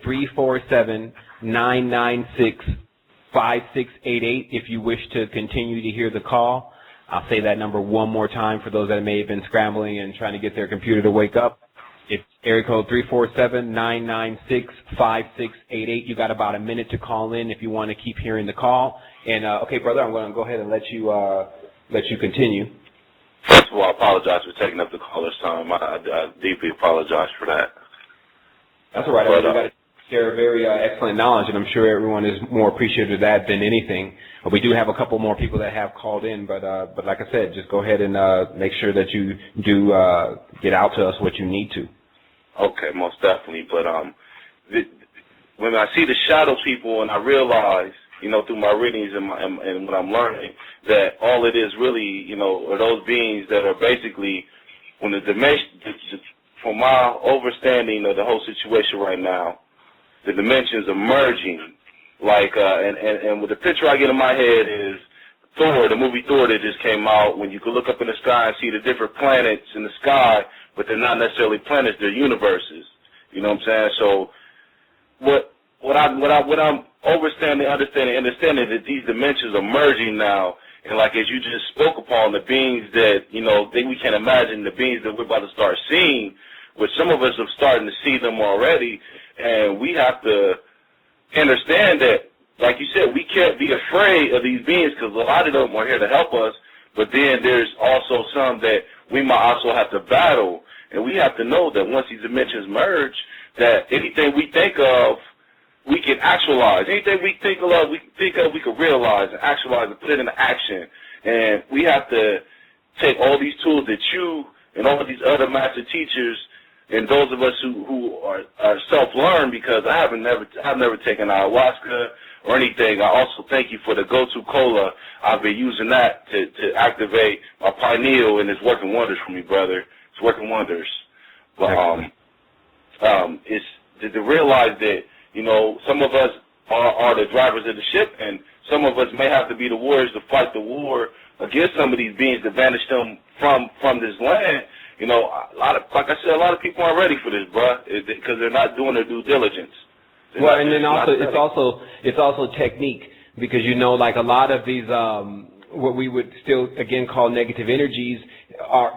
347-996-5688 if you wish to continue to hear the call. I'll say that number one more time for those that may have been scrambling and trying to get their computer to wake up. It's area code 347-996-5688. You got about a minute to call in if you want to keep hearing the call. And okay, brother, I'm going to go ahead and let you continue. First of all, I apologize for taking up the caller's time. I deeply apologize for that. That's all right. You got to share very excellent knowledge, and I'm sure everyone is more appreciative of that than anything. We do have a couple more people that have called in, but like I said, just go ahead and make sure that you do get out to us what you need to. Okay, most definitely. But when I see the shadow people, and I realize, you know, through my readings and what I'm learning, that all it is really, you know, are those beings that are basically, when the dimension, from my understanding of the whole situation right now, the dimensions are merging. Like, and with the picture I get in my head is Thor, the movie Thor that just came out, when you could look up in the sky and see the different planets in the sky, but they're not necessarily planets, they're universes. You know what I'm saying? So what I'm understanding that these dimensions are merging now, and like as you just spoke upon, the beings that, you know, we can't imagine, the beings that we're about to start seeing, which some of us are starting to see them already, and we have to understand that, like you said, we can't be afraid of these beings because a lot of them are here to help us, but then there's also some that we might also have to battle. And we have to know that once these dimensions merge, that anything we think of, we can actualize. Anything we think of, we can realize and actualize and put it into action. And we have to take all these tools that you and all these other master teachers and those of us who are self-learned, because I've never taken ayahuasca or anything. I also thank you for the go-to cola. I've been using that to activate my pineal, and it's working wonders for me, brother. It's working wonders. But it's to realize that, you know, some of us are the drivers of the ship, and some of us may have to be the warriors to fight the war against some of these beings to banish them from this land. You know, like I said, a lot of people aren't ready for this, bro, because they're not doing their due diligence. Well, and then also it's also technique, because, you know, like a lot of these what we would still again call negative energies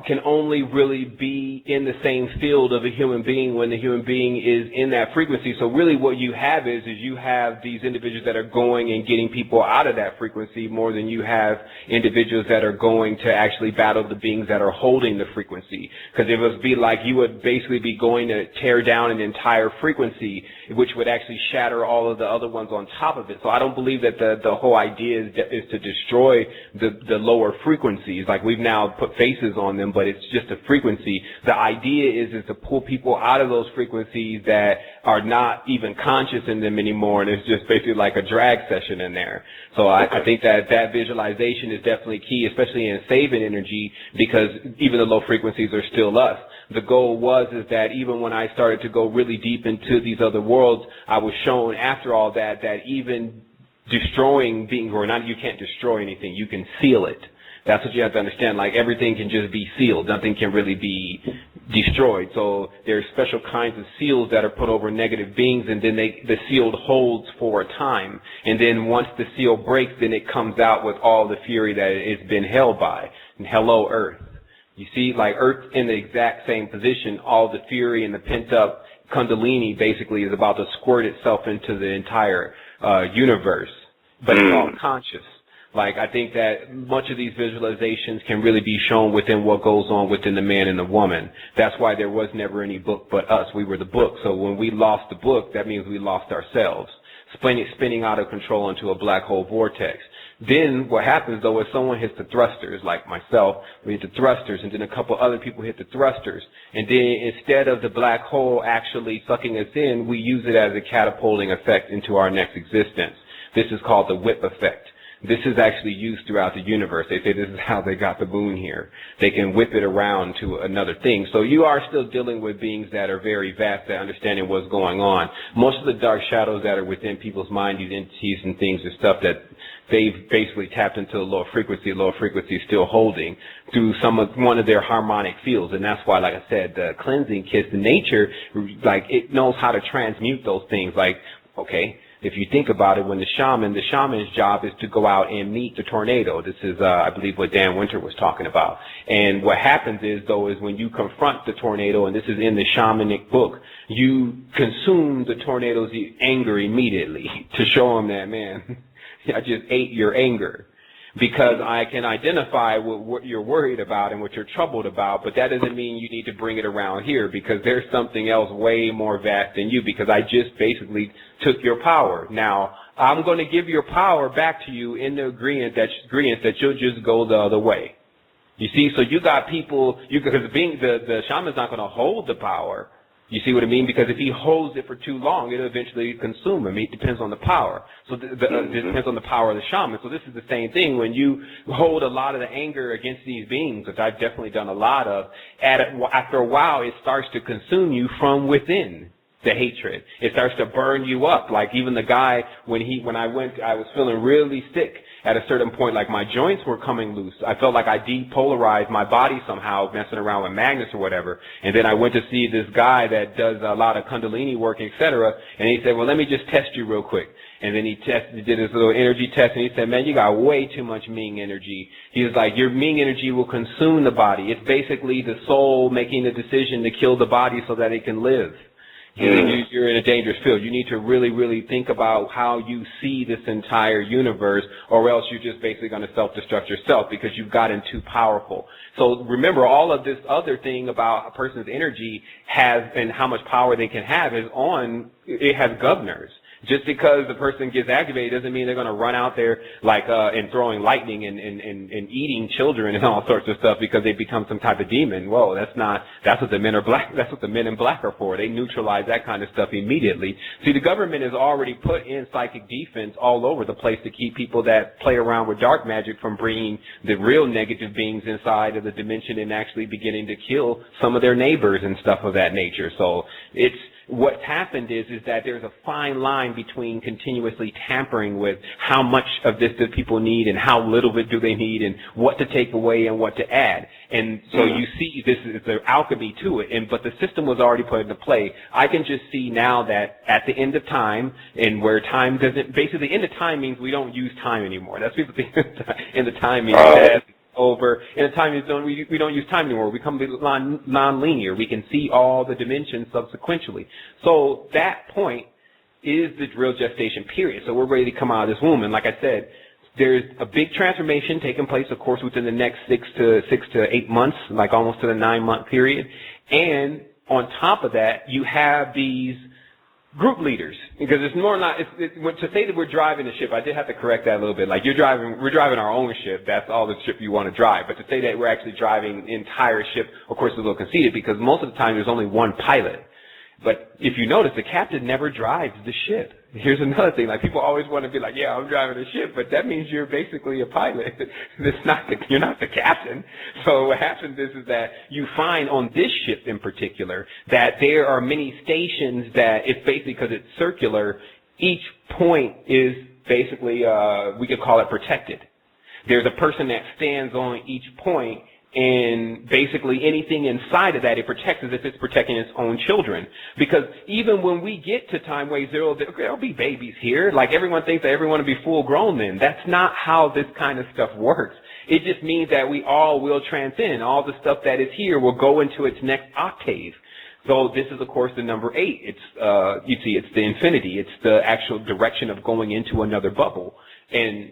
can only really be in the same field of a human being when the human being is in that frequency. So really what you have is you have these individuals that are going and getting people out of that frequency more than you have individuals that are going to actually battle the beings that are holding the frequency. Because it would be like you would basically be going to tear down an entire frequency, which would actually shatter all of the other ones on top of it. So I don't believe that the whole idea is to destroy the lower frequencies. Like, we've now put faces on them, but it's just a frequency. The idea is to pull people out of those frequencies that are not even conscious in them anymore, and it's just basically like a drag session in there. So I think that visualization is definitely key, especially in saving energy, because even the low frequencies are still us. The goal is that even when I started to go really deep into these other worlds, I was shown after all that even destroying beings, or not, you can't destroy anything, you can seal it. That's what you have to understand. Like, everything can just be sealed. Nothing can really be destroyed. So there's special kinds of seals that are put over negative beings, and then the seal holds for a time. And then once the seal breaks, then it comes out with all the fury that it's been held by. And hello, Earth. You see, like, Earth in the exact same position, all the fury and the pent-up Kundalini basically is about to squirt itself into the entire universe. But it's all conscious. Like, I think that much of these visualizations can really be shown within what goes on within the man and the woman. That's why there was never any book but us. We were the book. So when we lost the book, that means we lost ourselves, spinning out of control into a black hole vortex. Then what happens, though, is someone hits the thrusters, like myself. We hit the thrusters, and then a couple other people hit the thrusters. And then instead of the black hole actually sucking us in, we use it as a catapulting effect into our next existence. This is called the whip effect. This is actually used throughout the universe. They say this is how they got the moon here. They can whip it around to another thing. So you are still dealing with beings that are very vast at understanding what's going on. Most of the dark shadows that are within people's mind, these entities and things, are stuff that they've basically tapped into the lower frequency still holding through one of their harmonic fields. And that's why, like I said, the cleansing kits, the nature, like, it knows how to transmute those things. Like, okay, if you think about it, when the shaman's job is to go out and meet the tornado. This is, I believe, what Dan Winter was talking about. And what happens is when you confront the tornado, and this is in the shamanic book, you consume the tornado's anger immediately to show him that, man, I just ate your anger. Because I can identify what you're worried about and what you're troubled about, but that doesn't mean you need to bring it around here, because there's something else way more vast than you, because I just basically took your power. Now, I'm going to give your power back to you in the agreement that you'll just go the other way. You see, so you got people, because the shaman's not going to hold the power. You see what I mean? Because if he holds it for too long, it'll eventually consume him. It depends on the power. So it depends on the power of the shaman. So this is the same thing. When you hold a lot of the anger against these beings, which I've definitely done a lot of, after a while, it starts to consume you from within. The hatred. It starts to burn you up. Like, even the guy, when I was feeling really sick at a certain point, like my joints were coming loose. I felt like I depolarized my body somehow, messing around with magnets or whatever. And then I went to see this guy that does a lot of Kundalini work, etc. And he said, well, let me just test you real quick. And then he did his little energy test, and he said, man, you got way too much Ming energy. He was like, your Ming energy will consume the body. It's basically the soul making the decision to kill the body so that it can live. You're in a dangerous field. You need to really, really think about how you see this entire universe, or else you're just basically going to self-destruct yourself because you've gotten too powerful. So remember, all of this other thing about a person's energy and how much power they can have it has governors. Just because the person gets activated doesn't mean they're going to run out there like and throwing lightning and eating children and all sorts of stuff because they become some type of demon. Whoa, that's what the men in black are for. They neutralize that kind of stuff immediately. See, the government has already put in psychic defense all over the place to keep people that play around with dark magic from bringing the real negative beings inside of the dimension and actually beginning to kill some of their neighbors and stuff of that nature. So what's happened is that there's a fine line between continuously tampering with how much of this do people need and how little of it do they need and what to take away and what to add. And so you see this is the alchemy to it, but the system was already put into play. I can just see now that at the end of time, and where time doesn't, basically the end of time means we don't use time anymore. That's people think in the time means that over. In a time we don't use time anymore. We become non-linear. We can see all the dimensions subsequently. So that point is the real gestation period. So we're ready to come out of this womb. And like I said, there's a big transformation taking place, of course, within the next 6 to 8 months, like almost to the 9-month period. And on top of that, you have these group leaders, because it's more not, to say that we're driving the ship, I did have to correct that a little bit. Like we're driving our own ship. That's all the ship you want to drive. But to say that we're actually driving the entire ship, of course, is a little conceited because most of the time there's only one pilot. But if you notice, the captain never drives the ship. Here's another thing. Like people always want to be like, yeah, I'm driving the ship, but that means you're basically a pilot. You're not the captain. So what happens is that you find on this ship in particular that there are many stations that it's basically because it's circular. Each point is basically, we could call it protected. There's a person that stands on each point, and basically anything inside of that it protects as if it's protecting its own children. Because even when we get to time wave zero, there'll be babies here. Like everyone thinks that everyone will be full grown then. That's not how this kind of stuff works. It just means that we all will transcend. All the stuff that is here will go into its next octave. So this is, of course, the number 8. It's, you see, it's the infinity. It's the actual direction of going into another bubble. And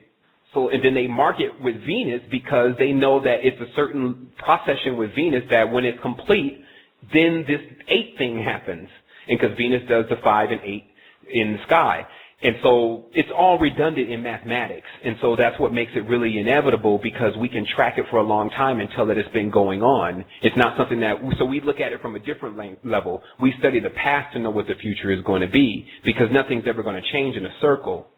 then they mark it with Venus because they know that it's a certain procession with Venus that when it's complete, then this 8 thing happens. And because Venus does the 5 and 8 in the sky. And so it's all redundant in mathematics. And so that's what makes it really inevitable because we can track it for a long time and tell that it's been going on. It's not something so we look at it from a different level. We study the past to know what the future is going to be because nothing's ever going to change in a circle.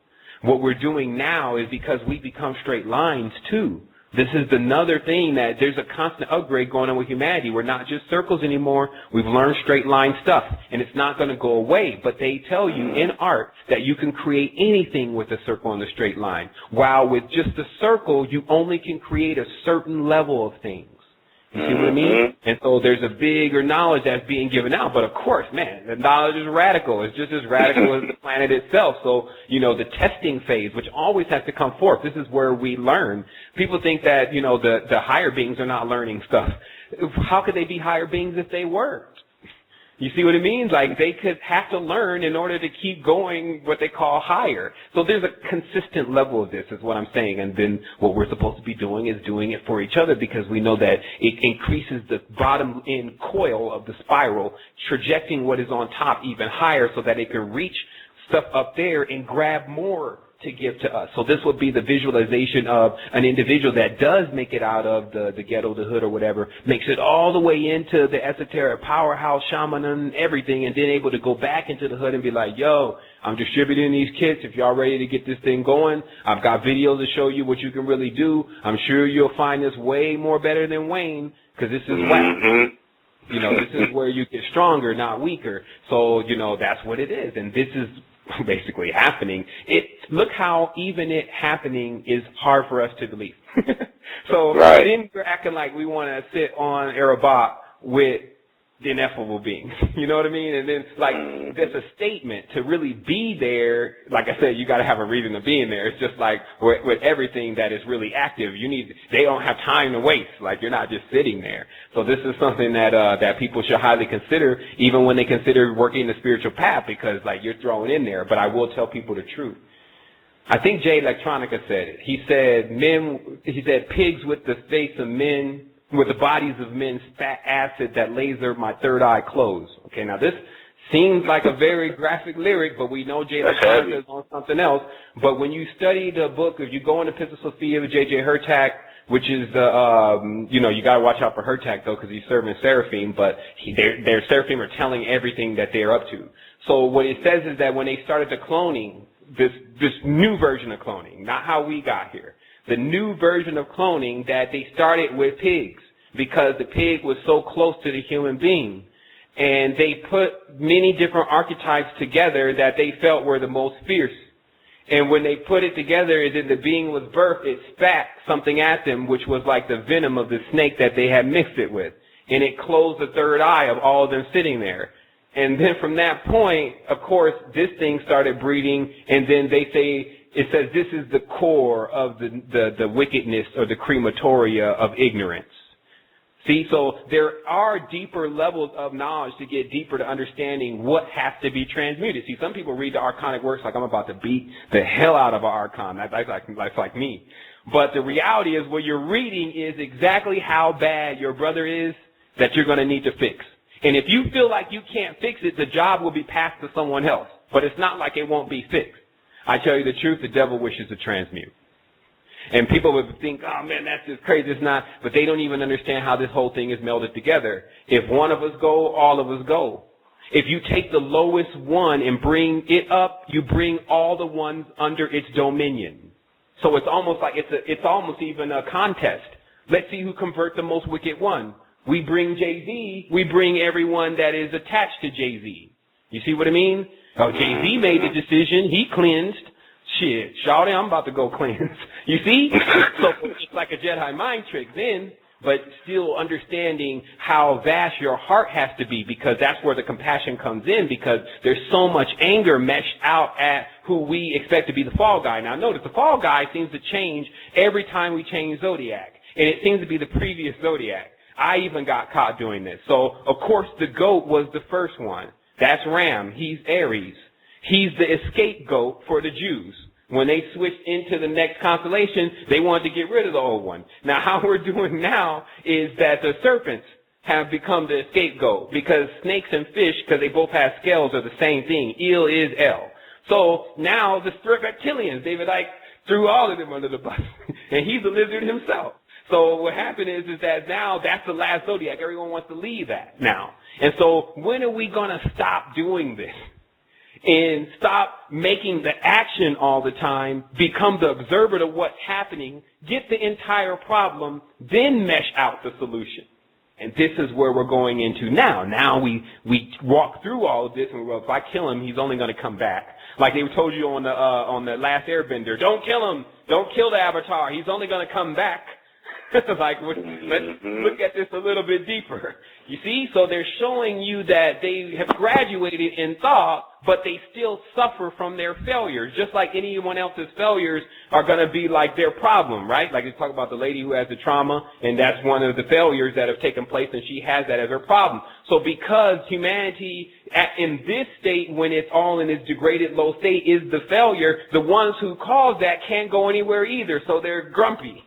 What we're doing now is because we become straight lines too. This is another thing that there's a constant upgrade going on with humanity. We're not just circles anymore. We've learned straight line stuff, and it's not going to go away. But they tell you in art that you can create anything with a circle and a straight line, while with just a circle, you only can create a certain level of things. You see what I mean? And so there's a bigger knowledge that's being given out. But of course, man, the knowledge is radical. It's just as radical as the planet itself. So, the testing phase, which always has to come forth, this is where we learn. People think that, the higher beings are not learning stuff. How could they be higher beings if they were? You see what it means? Like they could have to learn in order to keep going what they call higher. So there's a consistent level of this is what I'm saying. And then what we're supposed to be doing is doing it for each other because we know that it increases the bottom end coil of the spiral, trajecting what is on top even higher so that it can reach stuff up there and grab more to give to us. So this would be the visualization of an individual that does make it out of the ghetto, the hood or whatever, makes it all the way into the esoteric powerhouse, shaman, everything, and then able to go back into the hood and be like, yo, I'm distributing these kits. If y'all ready to get this thing going, I've got videos to show you what you can really do. I'm sure you'll find this way more better than Wayne because this is whack. This is where you get stronger, not weaker. So, that's what it is. And this is basically happening. Look how even it happening is hard for us to believe. So then we're acting like we want to sit on Arabat with the ineffable beings. You know what I mean? And then, like, there's a statement to really be there. Like I said, you got to have a reason to be in there. It's just like with everything that is really active, they don't have time to waste. Like, you're not just sitting there. So this is something that people should highly consider, even when they consider working the spiritual path, because, like, you're thrown in there. But I will tell people the truth. I think Jay Electronica said it. He said pigs with the face of men, with the bodies of men, spat acid that lasered my third eye closed. Okay, now this seems like a very graphic lyric, but we know Jay Electronica is on something else. But when you study the book, if you go into Pistol Sophia with J.J. Hurtak, which is the, you got to watch out for Hurtak, though, because he's serving Seraphim, but their Seraphim are telling everything that they're up to. So what it says is that when they started the cloning, this new version of cloning, not how we got here, the new version of cloning, that they started with pigs, because the pig was so close to the human being. And they put many different archetypes together that they felt were the most fierce. And when they put it together, and then the being was birthed, it spat something at them, which was like the venom of the snake that they had mixed it with. And it closed the third eye of all of them sitting there. And then from that point, of course, this thing started breeding, and then it says this is the core of the wickedness, or the crematoria of ignorance. See, so there are deeper levels of knowledge to get deeper to understanding what has to be transmuted. See, some people read the archonic works like I'm about to beat the hell out of an archon. That's like me. But the reality is what you're reading is exactly how bad your brother is that you're going to need to fix. And if you feel like you can't fix it, the job will be passed to someone else. But it's not like it won't be fixed. I tell you the truth, the devil wishes to transmute. And people would think, oh man, that's just crazy. It's not. But they don't even understand how this whole thing is melded together. If one of us go, all of us go. If you take the lowest one and bring it up, you bring all the ones under its dominion. So it's almost like it's almost even a contest. Let's see who converts the most wicked one. We bring Jay-Z, we bring everyone that is attached to Jay-Z. You see what I mean? Oh, Jay-Z made the decision. He cleansed. Shit, shawty, I'm about to go cleanse. You see? So it's like a Jedi mind trick then, but still understanding how vast your heart has to be, because that's where the compassion comes in, because there's so much anger meshed out at who we expect to be the fall guy. Now notice, the fall guy seems to change every time we change Zodiac, and it seems to be the previous Zodiac. I even got caught doing this. So, of course, the goat was the first one. That's Ram. He's Aries. He's the scapegoat for the Jews. When they switched into the next constellation, they wanted to get rid of the old one. Now, how we're doing now is that the serpents have become the scapegoat, because snakes and fish, because they both have scales, are the same thing. Il is El. So now the reptilians, David Icke threw all of them under the bus, and he's a lizard himself. So what happened is that now that's the last Zodiac. Everyone wants to leave that now. And so when are we going to stop doing this? And stop making the action all the time, become the observer to what's happening, get the entire problem, then mesh out the solution. And this is where we're going into now. Now we walk through all of this, and if I kill him, he's only going to come back. Like they told you on the last Airbender, don't kill him, don't kill the Avatar, he's only going to come back. Like, let's look at this a little bit deeper. You see? So they're showing you that they have graduated in thought, but they still suffer from their failures, just like anyone else's failures are going to be like their problem, right? Like you talk about the lady who has the trauma, and that's one of the failures that have taken place, and she has that as her problem. So because humanity, in this state, when it's all in its degraded low state, is the failure, the ones who caused that can't go anywhere either, so they're grumpy,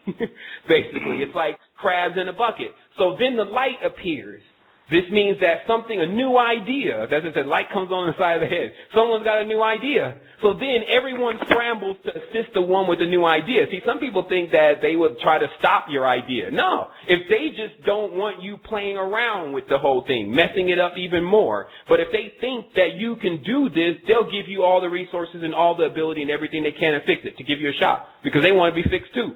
basically. It's like crabs in a bucket. So then the light appears. This means that something, a new idea, that's the light comes on the side of the head. Someone's got a new idea. So then everyone scrambles to assist the one with the new idea. See, some people think that they would try to stop your idea. No, if they just don't want you playing around with the whole thing, messing it up even more. But if they think that you can do this, they'll give you all the resources and all the ability and everything they can to fix it, to give you a shot, because they want to be fixed too.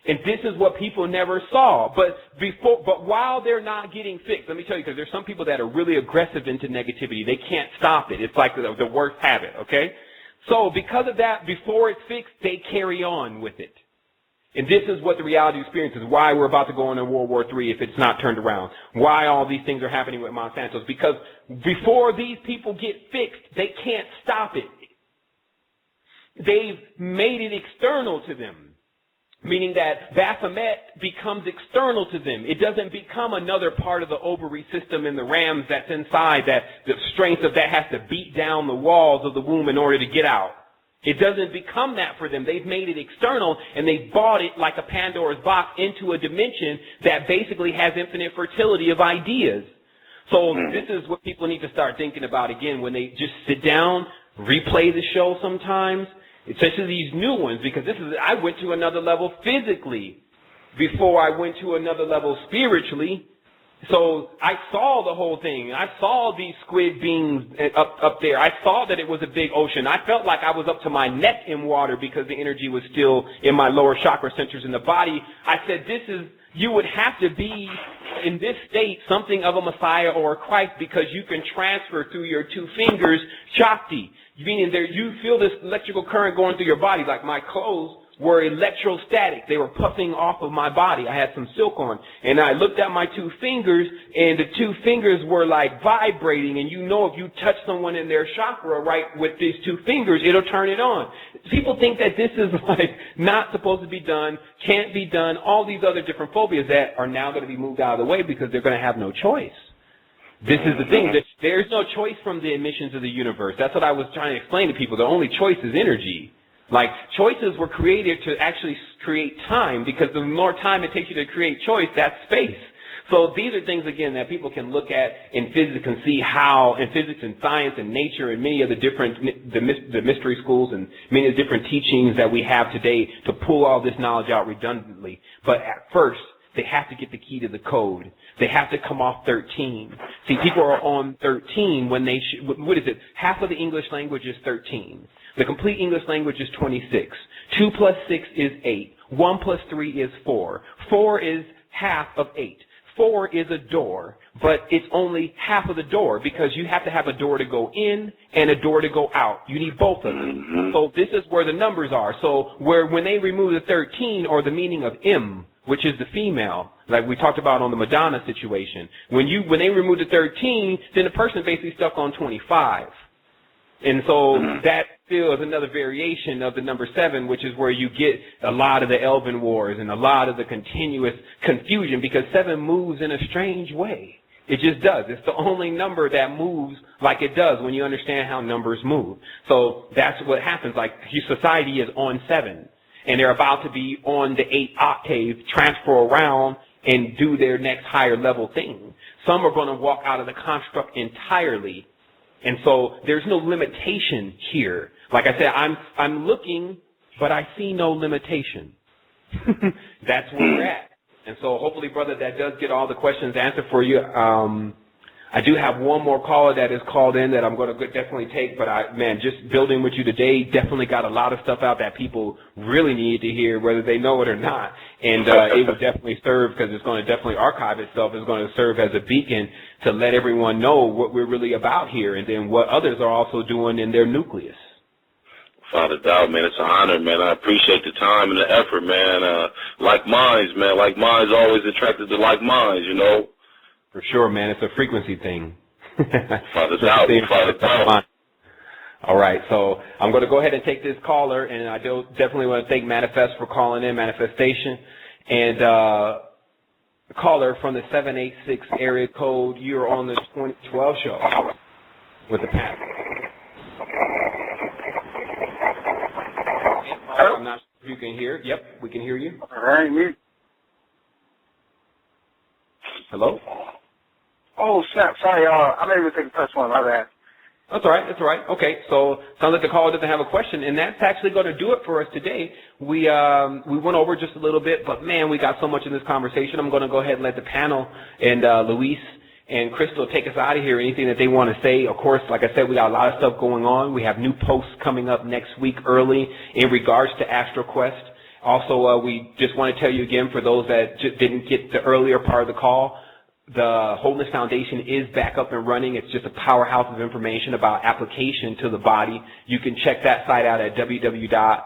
And this is what people never saw. But while they're not getting fixed, let me tell you, because there's some people that are really aggressive into negativity. They can't stop it. It's like the worst habit, okay? So because of that, before it's fixed, they carry on with it. And this is what the reality experience is, why we're about to go into World War III if it's not turned around, why all these things are happening with Monsanto's, because before these people get fixed, they can't stop it. They've made it external to them, meaning that Baphomet becomes external to them. It doesn't become another part of the ovary system in the rams that's inside, that the strength of that has to beat down the walls of the womb in order to get out. It doesn't become that for them. They've made it external, and they've bought it like a Pandora's box into a dimension that basically has infinite fertility of ideas. So this is what people need to start thinking about again when they just sit down, replay the show sometimes, especially these new ones, because I went to another level physically before I went to another level spiritually. So I saw the whole thing. I saw these squid beings up there. I saw that it was a big ocean. I felt like I was up to my neck in water because the energy was still in my lower chakra centers in the body. I said, you would have to be in this state something of a Messiah or a Christ, because you can transfer through your two fingers Shakti. Meaning you feel this electrical current going through your body, like my clothes were electrostatic. They were puffing off of my body. I had some silk on. And I looked at my two fingers, and the two fingers were like vibrating. And you know, if you touch someone in their chakra right with these two fingers, it'll turn it on. People think that this is like not supposed to be done, can't be done, all these other different phobias that are now going to be moved out of the way because they're going to have no choice. This is the thing, that there's no choice from the emissions of the universe. That's what I was trying to explain to people. The only choice is energy. Like, choices were created to actually create time, because the more time it takes you to create choice, that's space. So these are things, again, that people can look at in physics and see how, in physics and science and nature and many of the different, the mystery schools and many of the different teachings that we have today to pull all this knowledge out redundantly. But at first, they have to get the key to the code. They have to come off 13. See, people are on 13 when they what is it? Half of the English language is 13. The complete English language is 26. 2 plus 6 is 8. 1 plus 3 is 4. 4 is half of 8. 4 is a door, but it's only half of the door, because you have to have a door to go in and a door to go out. You need both of them. So this is where the numbers are. So when they remove the 13, or the meaning of M, which is the female, like we talked about on the Madonna situation, when they remove the 13, then the person basically stuck on 25. And so that still is another variation of the number 7, which is where you get a lot of the Elven Wars and a lot of the continuous confusion, because 7 moves in a strange way. It just does. It's the only number that moves like it does when you understand how numbers move. So that's what happens. Like, society is on 7, and they're about to be on the 8th octave, transfer around and do their next higher level thing. Some are going to walk out of the construct entirely. And so there's no limitation here. Like I said, I'm looking, but I see no limitation. That's where we're at. And so hopefully, brother, that does get all the questions answered for you. I do have one more caller that is called in that I'm going to definitely take, but just building with you today definitely got a lot of stuff out that people really need to hear, whether they know it or not. And it will definitely serve, because it's going to definitely archive itself. It's going to serve as a beacon to let everyone know what we're really about here, and then what others are also doing in their nucleus. Without a doubt, man, it's an honor, man. I appreciate the time and the effort, man. Like minds, man. Like minds always attracted to like minds, you know. For sure, man. It's a frequency thing. Without a doubt. All right, so I'm going to go ahead and take this caller, and I definitely want to thank Manifest for calling in, Manifestation. And caller from the 786 area code, you're on the 2012 show with the panel. I'm not sure if you can hear. Yep, we can hear you. All right, me. Hello? Oh, snap. Sorry, I'm able to take the first one. My bad. That's all right. That's all right. Okay, so sounds like the caller doesn't have a question, and that's actually going to do it for us today. We went over just a little bit, but, man, we got so much in this conversation. I'm going to go ahead and let the panel and Luis and Crystal take us out of here. Anything that they want to say. Of course, like I said, we got a lot of stuff going on. We have new posts coming up next week early in regards to Astro Quest. Also, we just want to tell you again, for those that just didn't get the earlier part of the call, the Wholeness Foundation is back up and running. It's just a powerhouse of information about application to the body. You can check that site out at www.wholeness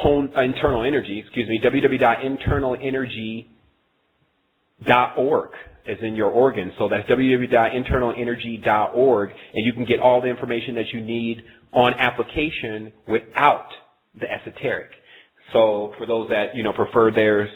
www.internalenergy.org, as in your organs. So that's www.internalenergy.org, and you can get all the information that you need on application without the esoteric. So for those that, prefer their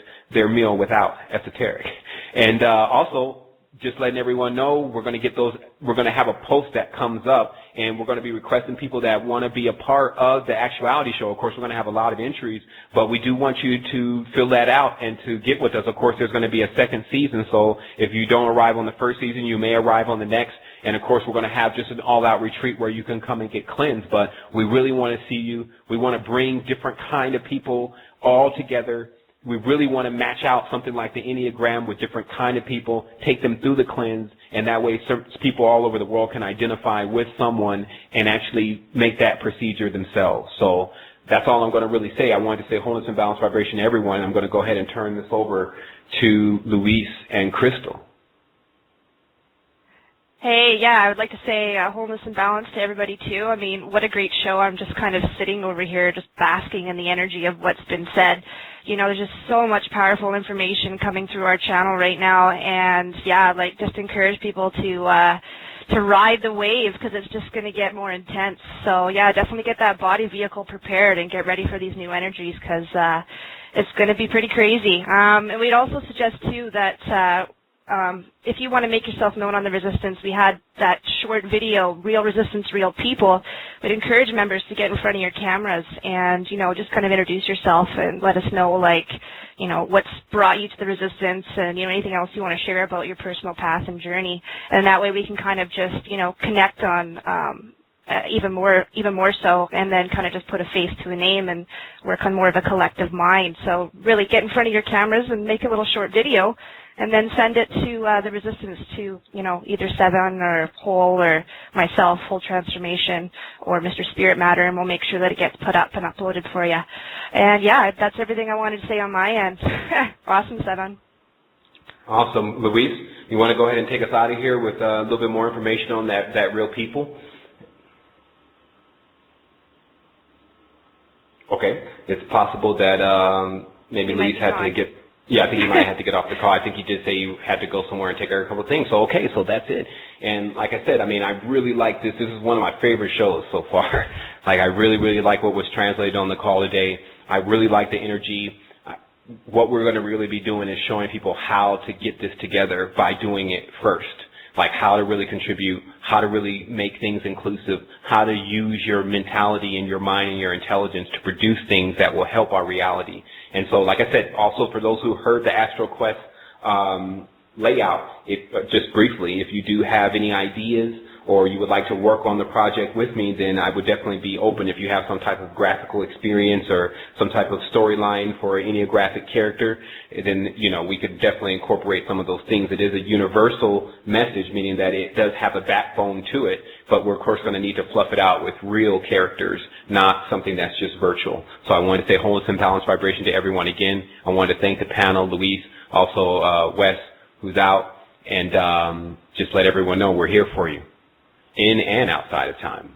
meal without esoteric. And also, just letting everyone know, we're going to have a post that comes up, and we're going to be requesting people that want to be a part of the actuality show. Of course, we're going to have a lot of entries, but we do want you to fill that out and to get with us. Of course, there's going to be a second season, so if you don't arrive on the first season, you may arrive on the next. And, of course, we're going to have just an all-out retreat where you can come and get cleansed. But we really want to see you. We want to bring different kind of people all together. We really want to match out something like the Enneagram with different kind of people, take them through the cleanse, and that way people all over the world can identify with someone and actually make that procedure themselves. So that's all I'm going to really say. I wanted to say wholeness and balanced vibration to everyone. I'm going to go ahead and turn this over to Luis and Crystal. Hey, yeah, I would like to say wholeness and balance to everybody, too. I mean, what a great show. I'm just kind of sitting over here just basking in the energy of what's been said. There's just so much powerful information coming through our channel right now, and, yeah, just encourage people to ride the wave, because it's just going to get more intense. So, yeah, definitely get that body vehicle prepared and get ready for these new energies, because it's going to be pretty crazy. And we'd also suggest, too, that if you want to make yourself known on the resistance, we had that short video, Real Resistance, Real People. We'd encourage members to get in front of your cameras and, just kind of introduce yourself and let us know, what's brought you to the resistance and, anything else you want to share about your personal path and journey. And that way we can kind of just, connect on even more so, and then kind of just put a face to a name and work on more of a collective mind. So really get in front of your cameras and make a little short video, and then send it to the resistance, to, either Sevan or Whole or myself, Whole Transformation, or Mr. Spirit Matter, and we'll make sure that it gets put up and uploaded for you. And, yeah, that's everything I wanted to say on my end. Awesome, Sevan. Awesome. Luis, you want to go ahead and take us out of here with a little bit more information on that Real People? Okay. It's possible that maybe Luis had to get... Yeah, I think you might have to get off the call. I think you did say you had to go somewhere and take care of a couple of things. So, okay, so that's it. And like I said, I really like this. This is one of my favorite shows so far. I really, really like what was translated on the call today. I really like the energy. What we're going to really be doing is showing people how to get this together by doing it first. How to really contribute, how to really make things inclusive, how to use your mentality and your mind and your intelligence to produce things that will help our reality. And so, like I said, also for those who heard the Astro Quest layout, just briefly, if you do have any ideas or you would like to work on the project with me, then I would definitely be open. If you have some type of graphical experience or some type of storyline for an Enneagraphic character, then, we could definitely incorporate some of those things. It is a universal message, meaning that it does have a backbone to it, but we're, of course, going to need to fluff it out with real characters, not something that's just virtual. So I wanted to say wholeness and balanced vibration to everyone again. I wanted to thank the panel, Luis, also Wes, who's out, and just let everyone know we're here for you, in and outside of time.